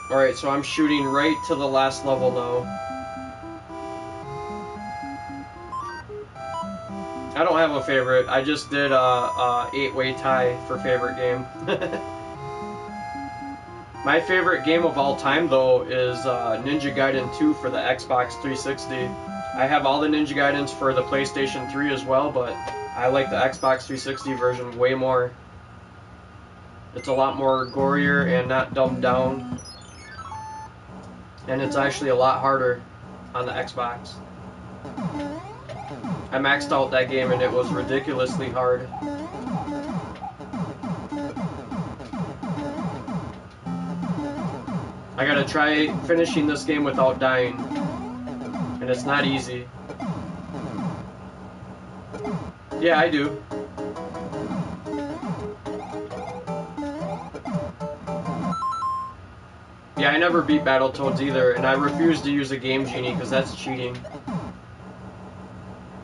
A: Alright, so I'm shooting right to the last level now. I don't have a favorite. I just did a 8-way tie for favorite game. My favorite game of all time, though, is Ninja Gaiden 2 for the Xbox 360. I have all the Ninja Gaidens for the PlayStation 3 as well, but I like the Xbox 360 version way more. It's a lot more gorier and not dumbed down. And it's actually a lot harder on the Xbox. I maxed out that game and it was ridiculously hard. I gotta try finishing this game without dying. And it's not easy. Yeah, I do. Yeah, I never beat Battletoads either, and I refuse to use a Game Genie because that's cheating.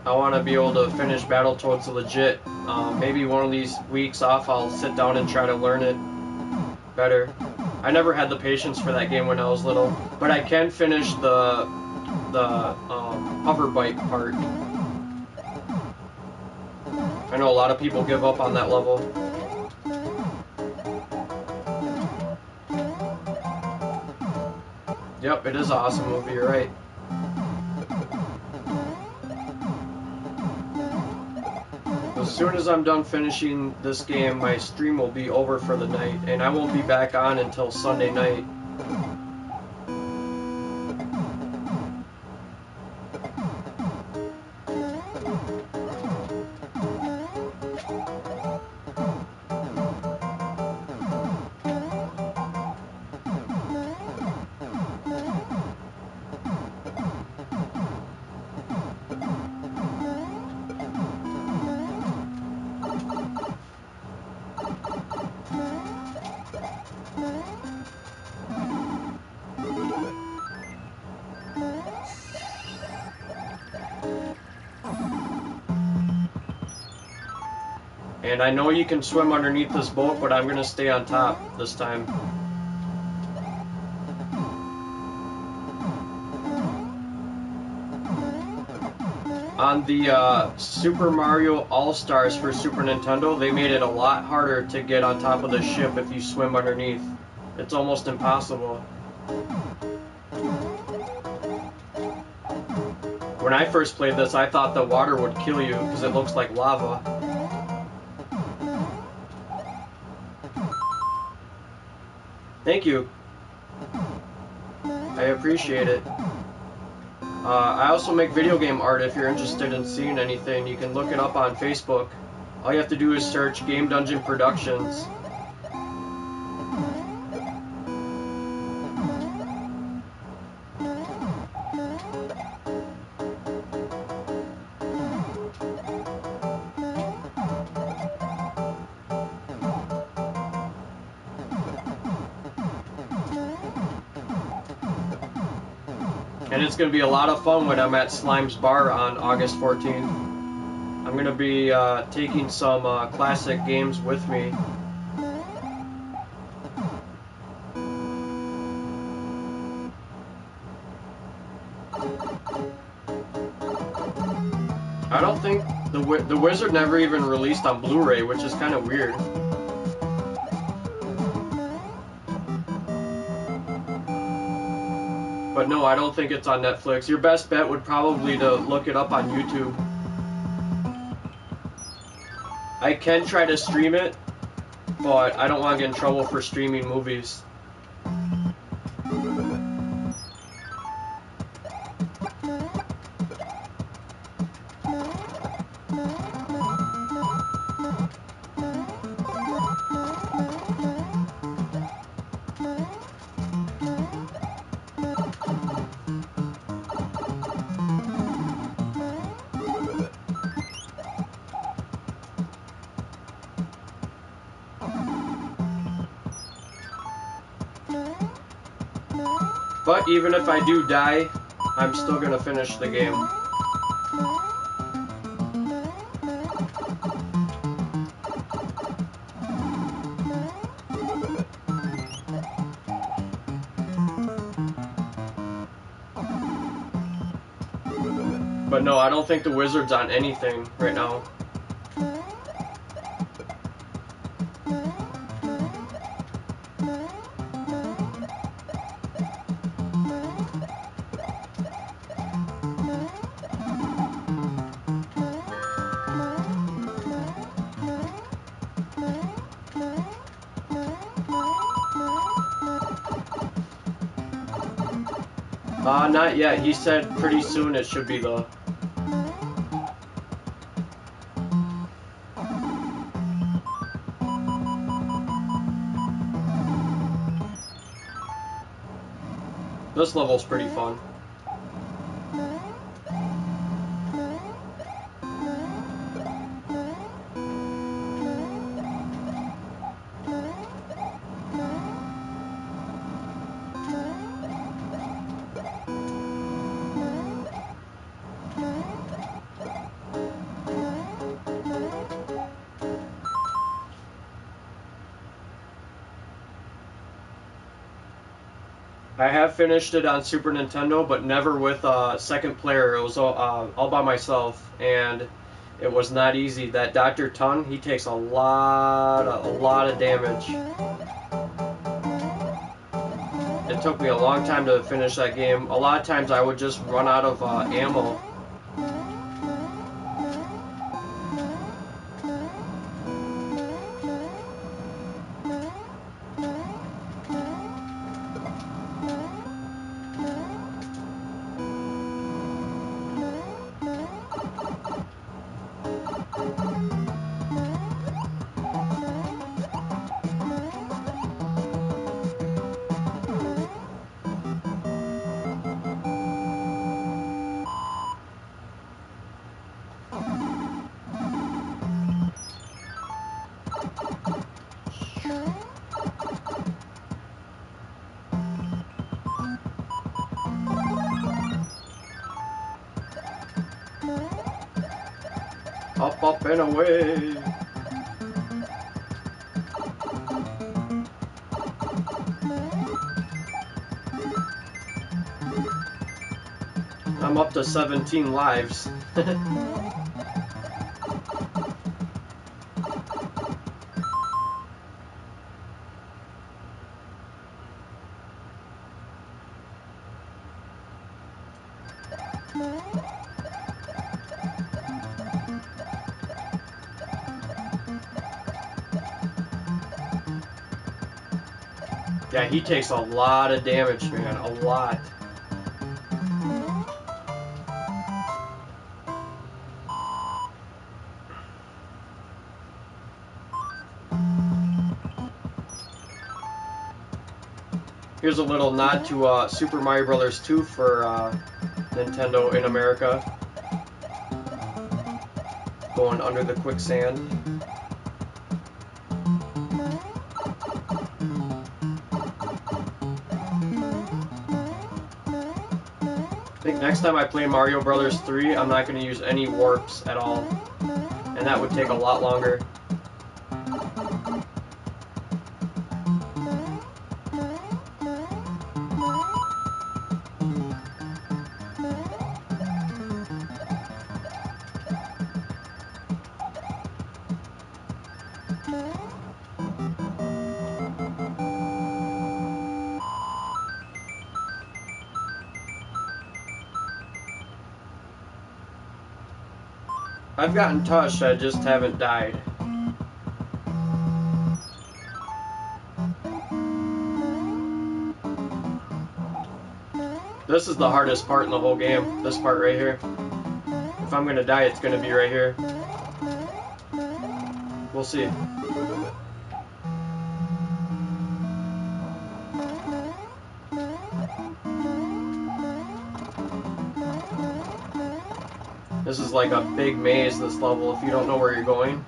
A: I want to be able to finish Battletoads legit. Maybe one of these weeks off I'll sit down and try to learn it better. I never had the patience for that game when I was little, but I can finish the hover bike part. I know a lot of people give up on that level. Yep, it is an awesome movie, you're right. As soon as I'm done finishing this game, my stream will be over for the night, and I won't be back on until Sunday night. And I know you can swim underneath this boat, but I'm gonna stay on top this time. On the Super Mario All-Stars for Super Nintendo, they made it a lot harder to get on top of the ship if you swim underneath. It's almost impossible. When I first played this, I thought the water would kill you because it looks like lava. Thank you. I appreciate it. I also make video game art. If you're interested in seeing anything, you can look it up on Facebook. All you have to do is search Game Dungeon Productions. And it's going to be a lot of fun when I'm at Slime's Bar on August 14th. I'm going to be taking some classic games with me. I don't think the Wizard never even released on Blu-ray, which is kind of weird. But no, I don't think it's on Netflix. Your best bet would probably to look it up on YouTube. I can try to stream it, but I don't want to get in trouble for streaming movies. But even if I do die, I'm still gonna finish the game. But no, I don't think the Wizard's on anything right now. Not yet. He said pretty soon it should be though. This level's pretty fun. I have finished it on Super Nintendo, but never with a second player. It was all by myself, and it was not easy. That Dr. Tun, he takes a lot of damage. It took me a long time to finish that game. A lot of times I would just run out of ammo. Up and away. I'm up to 17 lives. Yeah, he takes a lot of damage, man. A lot. Here's a little nod to Super Mario Bros. 2 for Nintendo in America. Going under the quicksand. I think next time I play Mario Bros. 3, I'm not going to use any warps at all. And that would take a lot longer. I've gotten touched, I just haven't died. This is the hardest part in the whole game, this part right here. If I'm gonna die, it's gonna be right here. We'll see. This is like a big maze, this level, if you don't know where you're going.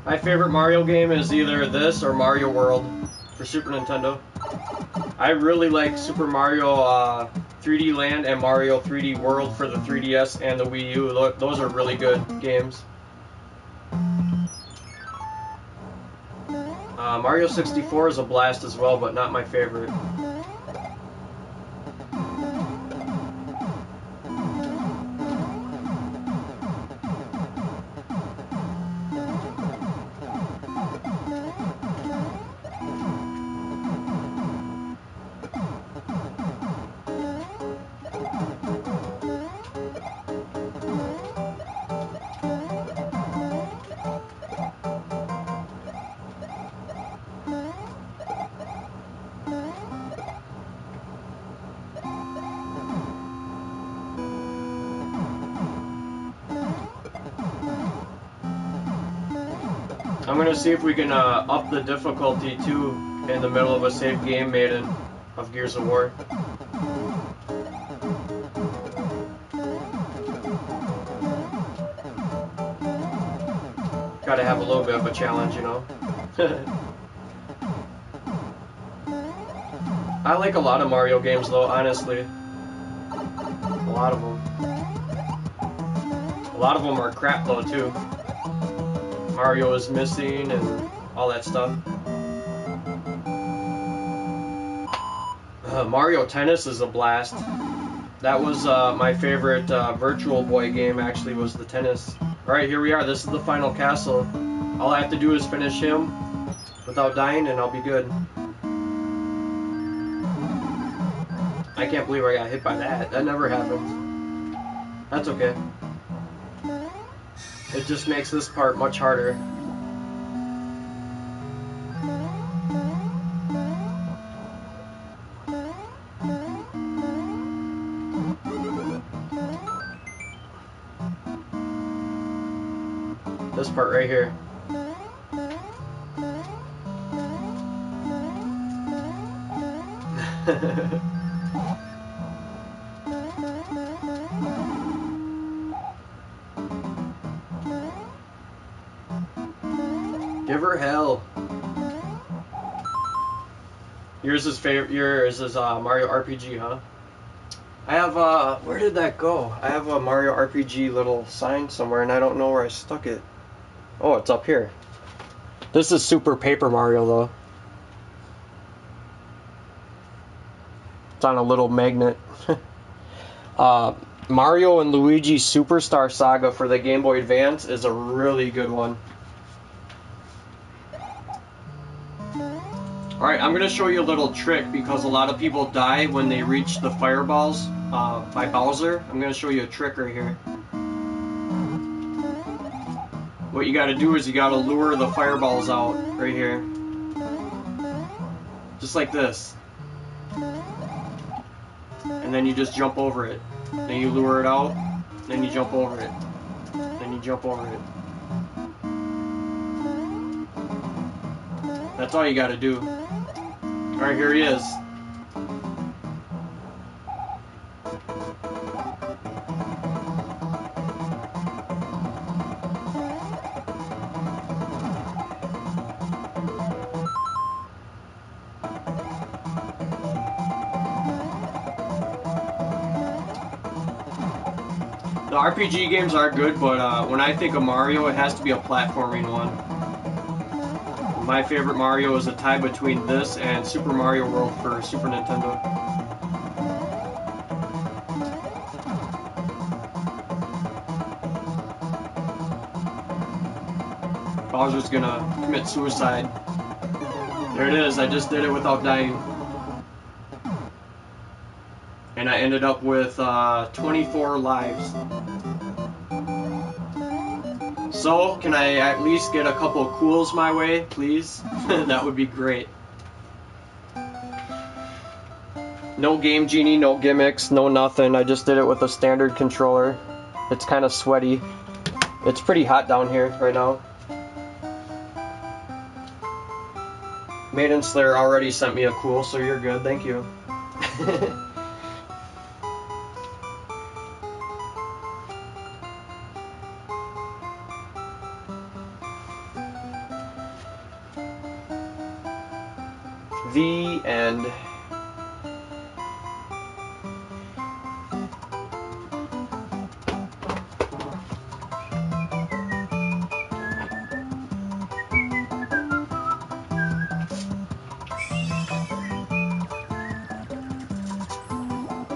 A: My favorite Mario game is either this or Mario World for Super Nintendo. I really like Super Mario 3D Land and Mario 3D World for the 3DS and the Wii U. Those are really good games. Mario 64 is a blast as well, but not my favorite. I'm gonna see if we can up the difficulty too in the middle of a save game Maiden of Gears of War. Gotta have a little bit of a challenge, you know. I like a lot of Mario games though, honestly. A lot of them. A lot of them are crap though too. Mario is missing and all that stuff. Mario Tennis is a blast. That was my favorite Virtual Boy game, actually, was the tennis. Alright, here we are. This is the final castle. All I have to do is finish him without dying, and I'll be good. I can't believe I got hit by that. That never happens. That's okay. It just makes this part much harder. This part right here. Give her hell. Yours is Mario RPG, huh? I have where did that go? I have a Mario RPG little sign somewhere, and I don't know where I stuck it. Oh, it's up here. This is Super Paper Mario, though. It's on a little magnet. Mario and Luigi Superstar Saga for the Game Boy Advance is a really good one. Alright, I'm going to show you a little trick because a lot of people die when they reach the fireballs by Bowser. I'm going to show you a trick right here. What you got to do is you got to lure the fireballs out right here. Just like this. And then you just jump over it. Then you lure it out. Then you jump over it. Then you jump over it. That's all you got to do. Alright, here he is. The RPG games are good, but when I think of Mario, it has to be a platforming one. My favorite Mario is a tie between this and Super Mario World for Super Nintendo. Bowser's gonna commit suicide. There it is, I just did it without dying. And I ended up with 24 lives. So, can I at least get a couple cools my way, please? That would be great. No Game Genie, no gimmicks, no nothing. I just did it with a standard controller. It's kind of sweaty. It's pretty hot down here right now. Maiden Slayer already sent me a cool, so you're good. Thank you. The end.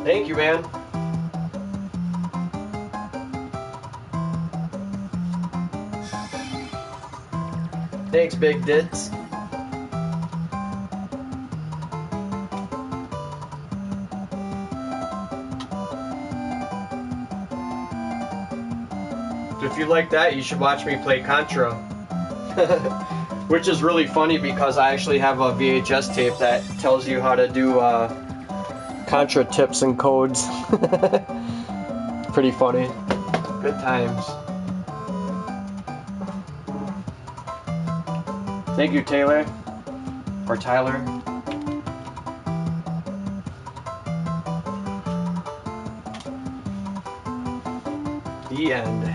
A: Thank you, man. Thanks, Big Dits. If you like that, you should watch me play Contra. Which is really funny because I actually have a VHS tape that tells you how to do Contra tips and codes. Pretty funny. Good times. Thank you, Taylor. Or Tyler. The end.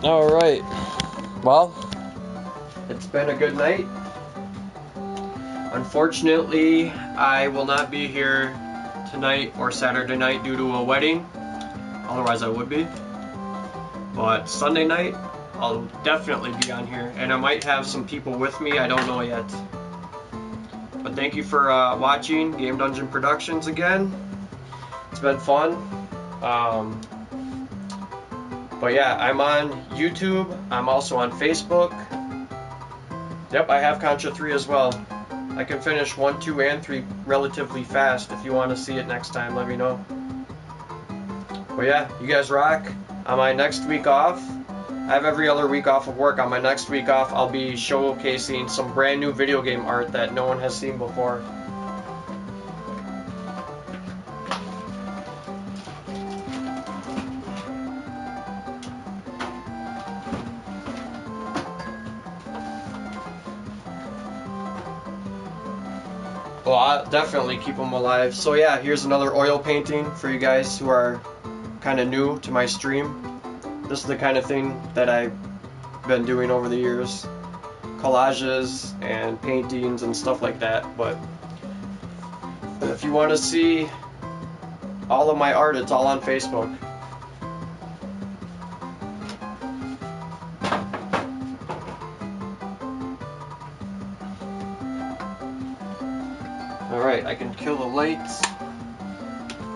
A: Alright, well, it's been a good night. Unfortunately, I will not be here tonight or Saturday night due to a wedding. Otherwise, I would be. But Sunday night, I'll definitely be on here. And I might have some people with me. I don't know yet. But thank you for watching Game Dungeon Productions again. It's been fun. But yeah, I'm on YouTube. I'm also on Facebook. Yep, I have Contra 3 as well. I can finish 1, 2, and 3 relatively fast. If you want to see it next time, let me know. But yeah, you guys rock. On my next week off, I have every other week off of work. On my next week off, I'll be showcasing some brand new video game art that no one has seen before. Well, I'll definitely keep them alive. So yeah, here's another oil painting for you guys who are kind of new to my stream. This is the kind of thing that I've been doing over the years. Collages and paintings and stuff like that. But if you want to see all of my art, it's all on Facebook. Alright, I can kill the lights.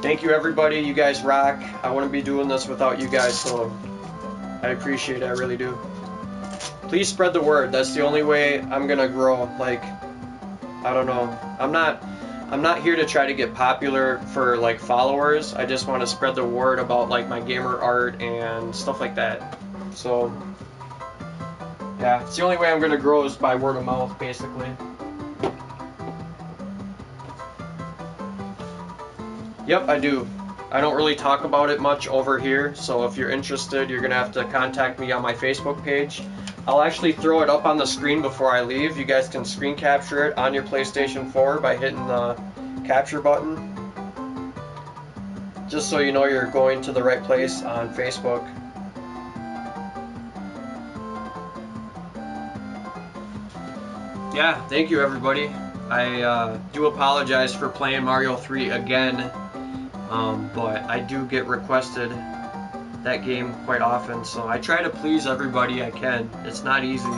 A: Thank you everybody, you guys rock. I wouldn't be doing this without you guys, so I appreciate it, I really do. Please spread the word, that's the only way I'm gonna grow. Like, I don't know. I'm not here to try to get popular for like followers. I just want to spread the word about like my gamer art and stuff like that. So yeah, it's the only way I'm gonna grow is by word of mouth, basically. Yep, I do. I don't really talk about it much over here, so if you're interested, you're gonna have to contact me on my Facebook page. I'll actually throw it up on the screen before I leave. You guys can screen capture it on your PlayStation 4 by hitting the capture button. Just so you know you're going to the right place on Facebook. Yeah, thank you everybody. I do apologize for playing Mario 3 again. But I do get requested that game quite often, so I try to please everybody I can. It's not easy.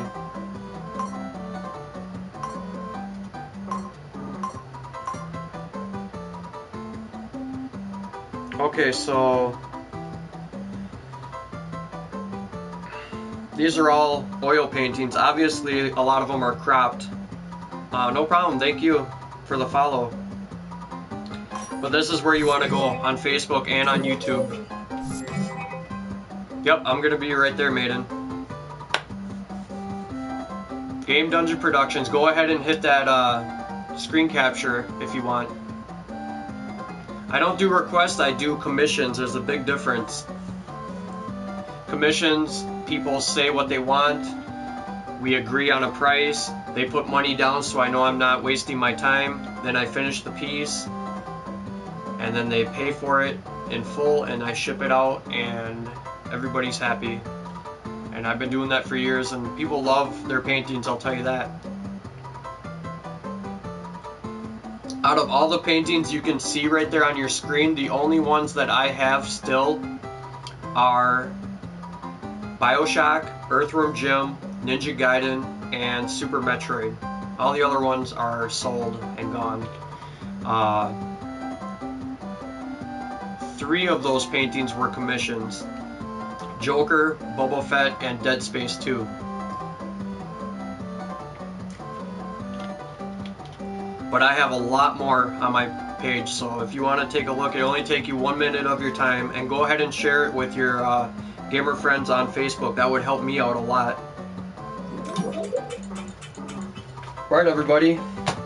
A: Okay, so these are all oil paintings. Obviously, a lot of them are cropped. No problem, thank you for the follow. But this is where you want to go, on Facebook and on YouTube. Yep, I'm going to be right there, Maiden. Game Dungeon Productions. Go ahead and hit that screen capture if you want. I don't do requests, I do commissions. There's a big difference. Commissions, people say what they want. We agree on a price. They put money down so I know I'm not wasting my time. Then I finish the piece. And then they pay for it in full and I ship it out and everybody's happy. And I've been doing that for years and people love their paintings, I'll tell you that. Out of all the paintings you can see right there on your screen, the only ones that I have still are BioShock, Earthworm Jim, Ninja Gaiden, and Super Metroid. All the other ones are sold and gone. 3 of those paintings were commissions. Joker, Boba Fett, and Dead Space 2. But I have a lot more on my page, so if you want to take a look, it'll only take you 1 minute of your time, and go ahead and share it with your gamer friends on Facebook. That would help me out a lot. Alright everybody,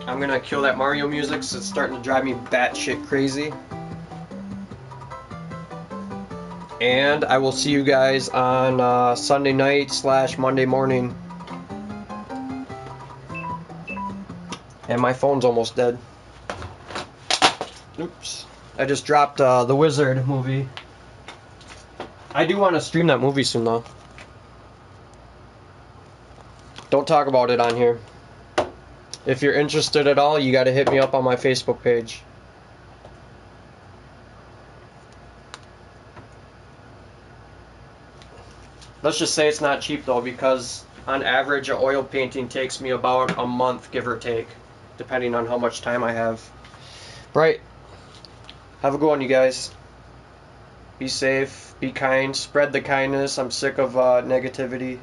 A: I'm gonna kill that Mario music, so it's starting to drive me batshit crazy. And I will see you guys on Sunday night / Monday morning. And my phone's almost dead. Oops. I just dropped the Wizard movie. I do want to stream that movie soon though. Don't talk about it on here. If you're interested at all, you got to hit me up on my Facebook page. Let's just say it's not cheap though, because on average a oil painting takes me about a month, give or take, depending on how much time I have. Right. Have a good one, you guys. Be safe, be kind, spread the kindness. I'm sick of negativity.